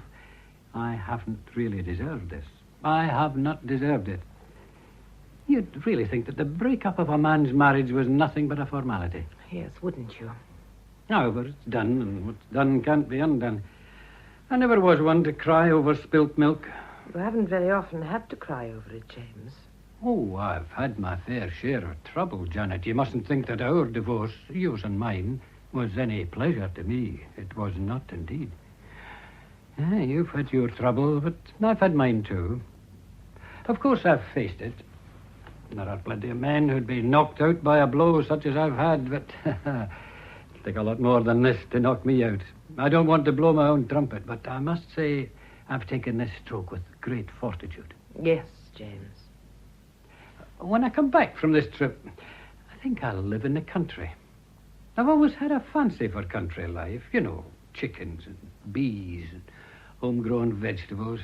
S4: I haven't really deserved this. I have not deserved it. You'd really think that the breakup of a man's marriage was nothing but a formality.
S2: Yes, wouldn't you?
S4: However, it's done, and what's done can't be undone. I never was one to cry over spilt milk.
S2: You haven't very often had to cry over it, James.
S4: Oh, I've had my fair share of trouble, Janet. You mustn't think that our divorce, yours and mine, was any pleasure to me. It was not indeed. You've had your trouble, but I've had mine too. Of course, I've faced it. There are plenty of men who'd be knocked out by a blow such as I've had, but it'll take a lot more than this to knock me out. I don't want to blow my own trumpet, but I must say I've taken this stroke with great fortitude.
S2: Yes, James?
S4: When I come back from this trip, I think I'll live in the country. I've always had a fancy for country life. You know, chickens and bees and homegrown vegetables.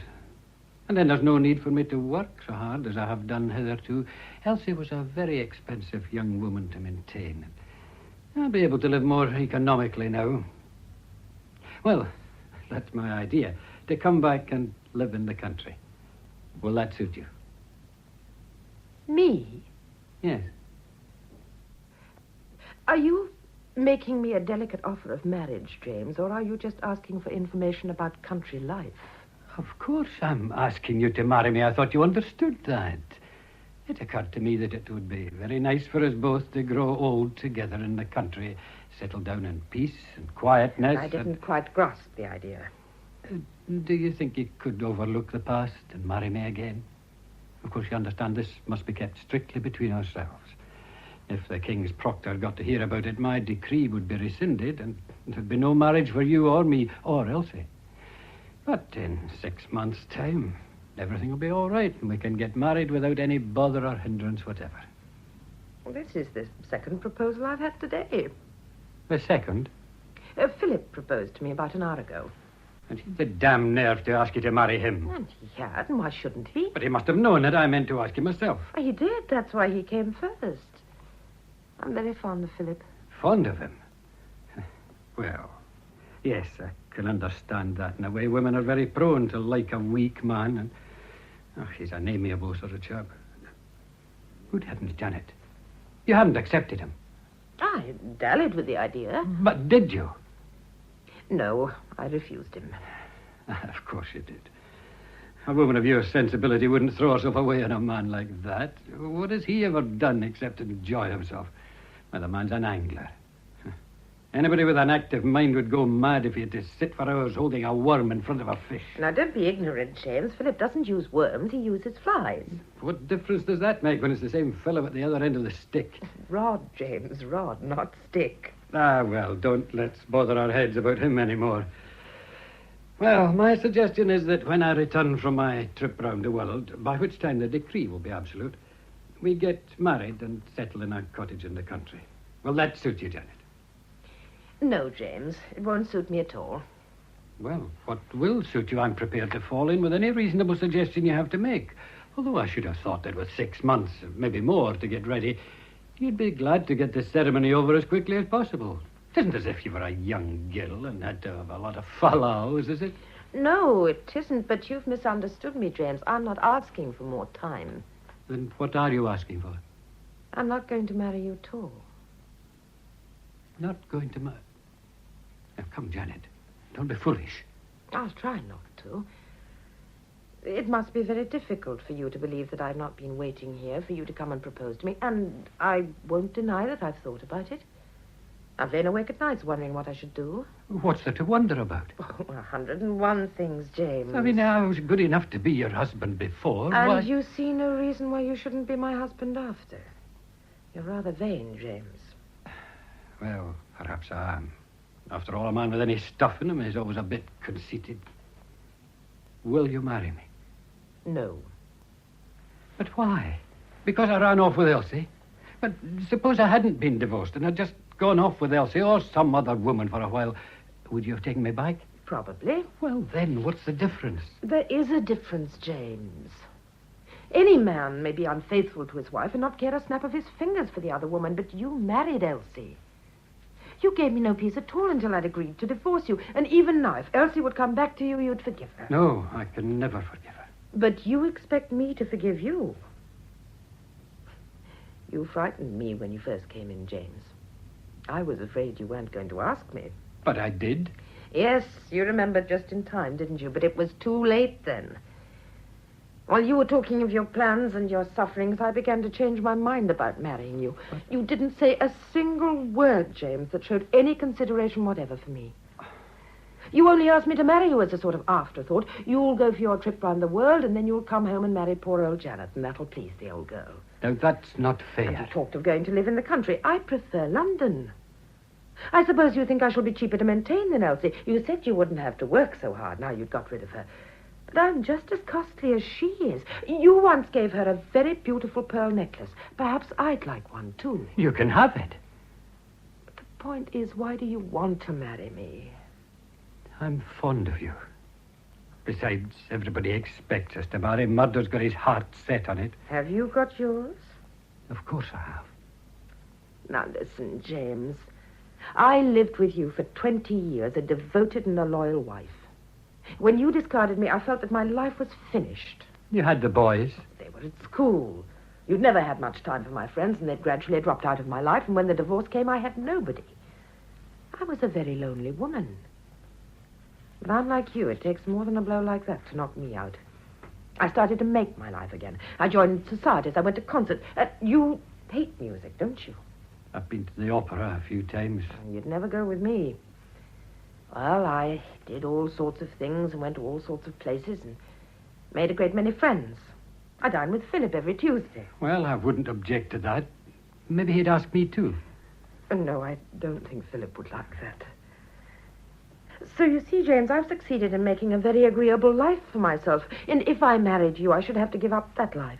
S4: And then there's no need for me to work so hard as I have done hitherto. Elsie was a very expensive young woman to maintain. I'll be able to live more economically now. Well, that's my idea, to come back and live in the country. Will that suit you?
S2: Me?
S4: Yes.
S2: Are you making me a delicate offer of marriage, James, or are you just asking for information about country life?
S4: Of course I'm asking you to marry me. I thought you understood that. It occurred to me that it would be very nice for us both to grow old together in the country, settle down in peace and quietness.
S2: I didn't quite grasp the idea.
S4: Do you think you could overlook the past and marry me again? Of course, you understand this must be kept strictly between ourselves. If the King's proctor got to hear about it, my decree would be rescinded, and there'd be no marriage for you or me or Elsie. But in 6 months' time, everything will be all right, and we can get married without any bother or hindrance whatever.
S2: Well, this is the second proposal I've had today.
S4: The second?
S2: Philip proposed to me about an hour ago.
S4: And he'd the damn nerve to ask you to marry him.
S2: And he had, and why shouldn't he?
S4: But he must have known that I meant to ask him myself.
S2: He did. That's why he came first. I'm very fond of Philip.
S4: Fond of him? Well, yes, I can understand that. In a way, women are very prone to like a weak man, and he's an amiable sort of chap. Good heavens, Janet. You hadn't accepted him.
S2: I dallied with the idea.
S4: But did you?
S2: No, I refused him.
S4: Of course you did. A woman of your sensibility wouldn't throw herself away on a man like that. What has he ever done except enjoy himself? Well, the man's an angler. Anybody with an active mind would go mad if he had to sit for hours holding a worm in front of a fish.
S2: Now, don't be ignorant, James. Philip doesn't use worms, he uses flies.
S4: What difference does that make when it's the same fellow at the other end of the stick?
S2: Rod, James, rod, not stick.
S4: Ah, well, don't let's bother our heads about him anymore. Well, my suggestion is that when I return from my trip round the world, by which time the decree will be absolute, we get married and settle in a cottage in the country. Will that suit you, Janet?
S2: No, James. It won't suit me at all.
S4: Well, what will suit you, I'm prepared to fall in with any reasonable suggestion you have to make. Although I should have thought that with 6 months, maybe more, to get ready, you'd be glad to get the ceremony over as quickly as possible. It isn't as if you were a young girl and had to have a lot of follows, is it?
S2: No, it isn't, but you've misunderstood me, James. I'm not asking for more time.
S4: Then what are you asking for?
S2: I'm not going to marry you at all.
S4: Not going to marry? Now, come, Janet. Don't be foolish.
S2: I'll try not to. It must be very difficult for you to believe that I've not been waiting here for you to come and propose to me, and I won't deny that I've thought about it. I've lain awake at nights wondering what I should do.
S4: What's there to wonder about?
S2: Oh, 101 things, James.
S4: I mean, I was good enough to be your husband before.
S2: And
S4: why...
S2: you see no reason why you shouldn't be my husband after. You're rather vain, James.
S4: Well, perhaps I am. After all, a man with any stuff in him is always a bit conceited. Will you marry me?
S2: No.
S4: But why? Because I ran off with Elsie? But suppose I hadn't been divorced and had just gone off with Elsie or some other woman for a while. Would you have taken me back?
S2: Probably.
S4: Well, then, what's the difference?
S2: There is a difference, James. Any man may be unfaithful to his wife and not care a snap of his fingers for the other woman, but you married Elsie. You gave me no peace at all until I'd agreed to divorce you. And even now, if Elsie would come back to you, you'd forgive her.
S4: No, I can never forgive her.
S2: But you expect me to forgive you. You frightened me when you first came in, James. I was afraid you weren't going to ask me.
S4: But I did.
S2: Yes, you remembered just in time, didn't you? But it was too late then. While you were talking of your plans and your sufferings, I began to change my mind about marrying you. You didn't say a single word, James, that showed any consideration whatever for me. You only asked me to marry you as a sort of afterthought. You'll go for your trip round the world, and then you'll come home and marry poor old Janet, and that'll please the old girl.
S4: Now, that's not fair.
S2: And you talked of going to live in the country. I prefer London. I suppose you think I shall be cheaper to maintain than Elsie. You said you wouldn't have to work so hard now you'd got rid of her. But I'm just as costly as she is. You once gave her a very beautiful pearl necklace. Perhaps I'd like one, too.
S4: You can have it.
S2: But the point is, why do you want to marry me?
S4: I'm fond of you. Besides, everybody expects us to marry. Murdo's got his heart set on it.
S2: Have you got yours?
S4: Of course I have.
S2: Now listen, James. I lived with you for 20 years, a devoted and a loyal wife. When you discarded me, I felt that my life was finished.
S4: You had the boys.
S2: They were at school. You'd never had much time for my friends, and they'd gradually dropped out of my life, and when the divorce came, I had nobody. I was a very lonely woman. But unlike you, it takes more than a blow like that to knock me out. I started to make my life again. I joined societies. I went to concerts. You hate music, don't you?
S4: I've been to the opera a few times.
S2: You'd never go with me. Well, I did all sorts of things and went to all sorts of places and made a great many friends. I dine with Philip every Tuesday.
S4: Well, I wouldn't object to that. Maybe he'd ask me too.
S2: No, I don't think Philip would like that. So you see, James, I've succeeded in making a very agreeable life for myself. And if I married you, I should have to give up that life.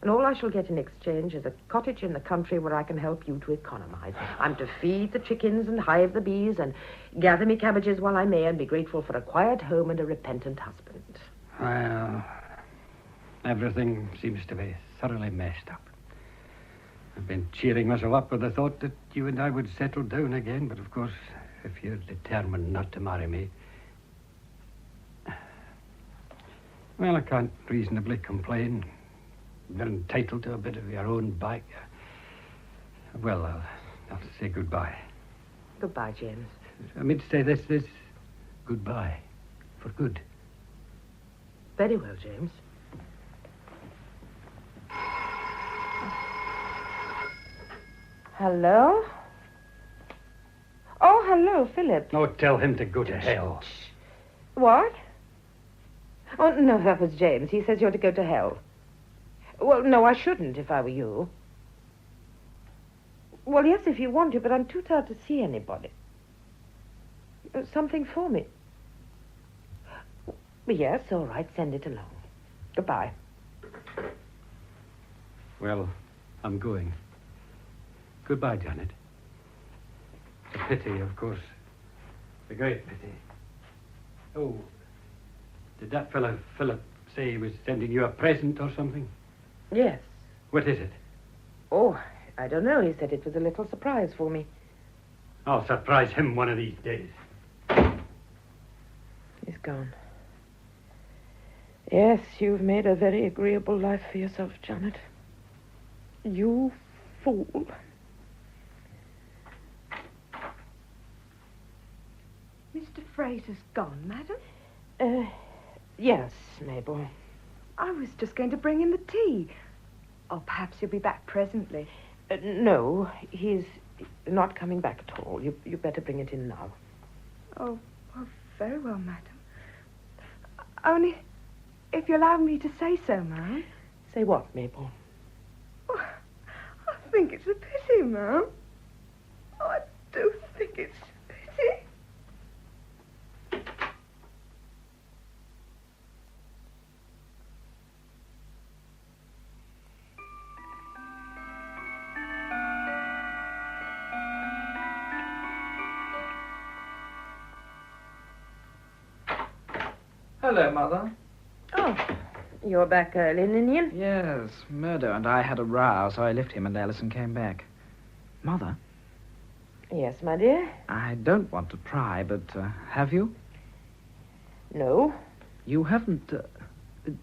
S2: And all I shall get in exchange is a cottage in the country where I can help you to economize. I'm to feed the chickens and hive the bees and gather me cabbages while I may and be grateful for a quiet home and a repentant husband.
S4: Well, everything seems to be thoroughly messed up. I've been cheering myself up with the thought that you and I would settle down again, but of course, if you're determined not to marry me... Well, I can't reasonably complain. You're entitled to a bit of your own back. Well, I'll say goodbye.
S2: Goodbye, James.
S4: I mean to say this is goodbye. For good.
S2: Very well, James. Hello? Oh, hello, Philip.
S4: No, tell him to go to hell.
S2: What? Oh, no, that was James. He says you're to go to hell. Well, no, I shouldn't if I were you. Well, yes, if you want to, but I'm too tired to see anybody. Something for me. Yes, all right, send it along. Goodbye.
S4: Well, I'm going. Goodbye, Janet. A pity, of course. A great pity. Oh, did that fellow, Philip, say he was sending you a present or something?
S2: Yes.
S4: What is it?
S2: Oh, I don't know. He said it was a little surprise for me.
S4: I'll surprise him one of these days.
S2: He's gone. Yes, you've made a very agreeable life for yourself, Janet. You fool.
S8: Mr. Fraser's gone, madam?
S2: Yes, Mabel.
S8: I was just going to bring him the tea. Oh, perhaps he'll be back presently.
S2: No, he's not coming back at all. You better bring it in now.
S8: Oh, very well, madam. Only, if you allow me to say so, ma'am.
S2: Say what, Mabel?
S8: Oh, I think it's a pity, ma'am. Oh, I do think it's a pity.
S3: Hello, Mother.
S2: Oh, you're back early, Ninian?
S3: Yes, Murdo and I had a row, so I left him and Alice and came back. Mother?
S2: Yes, my dear?
S3: I don't want to pry, but have you?
S2: No.
S3: You haven't...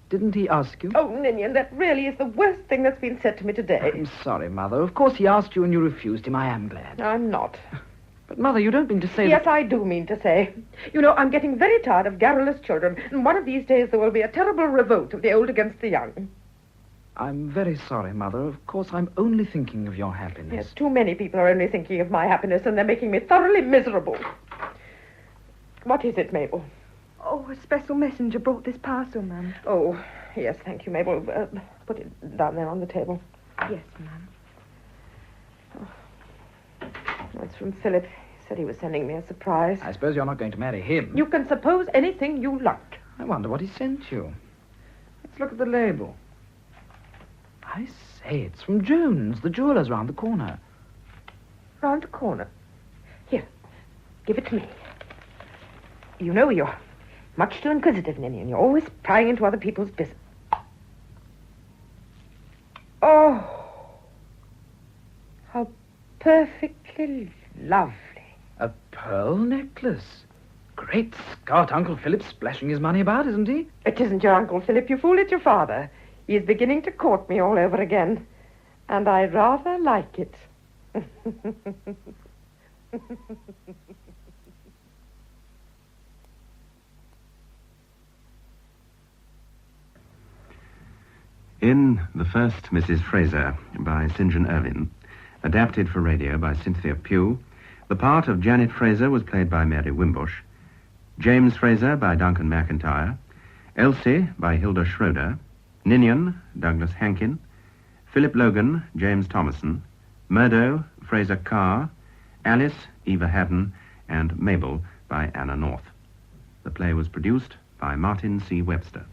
S3: didn't he ask you?
S2: Oh, Ninian, that really is the worst thing that's been said to me today.
S3: I'm sorry, Mother. Of course he asked you and you refused him. I am glad.
S2: I'm not.
S3: But, Mother, you don't mean to say
S2: Yes, I do mean to say. You know, I'm getting very tired of garrulous children, and one of these days there will be a terrible revolt of the old against the young.
S3: I'm very sorry, Mother. Of course, I'm only thinking of your happiness.
S2: Yes, too many people are only thinking of my happiness, and they're making me thoroughly miserable. What is it, Mabel?
S8: Oh, a special messenger brought this parcel, ma'am.
S2: Oh, yes, thank you, Mabel. Put it down there on the table.
S8: Yes, ma'am.
S2: It's from Philip. He said he was sending me a surprise.
S3: I suppose you're not going to marry him.
S2: You can suppose anything you like.
S3: I wonder what he sent you. Let's look at the label. I say, it's from Jones, the jeweller's round the corner.
S2: Round the corner. Here, give it to me. You know you're much too inquisitive, Ninian. You're always prying into other people's business. Oh, how perfectly lovely.
S3: A pearl necklace. Great Scott, Uncle Philip's splashing his money about, isn't he?
S2: It isn't your Uncle Philip, you fool, it's your father. He is beginning to court me all over again. And I rather like it.
S1: In The First Mrs. Fraser by St. John Ervine, adapted for radio by Cynthia Pugh, the part of Janet Fraser was played by Mary Wimbush, James Fraser by Duncan McIntyre, Elsie by Hilda Schroeder, Ninian, Douglas Hankin, Philip Logan, James Thomason, Murdo, Fraser Carr, Alice, Eva Haddon, and Mabel by Anna North. The play was produced by Martin C. Webster.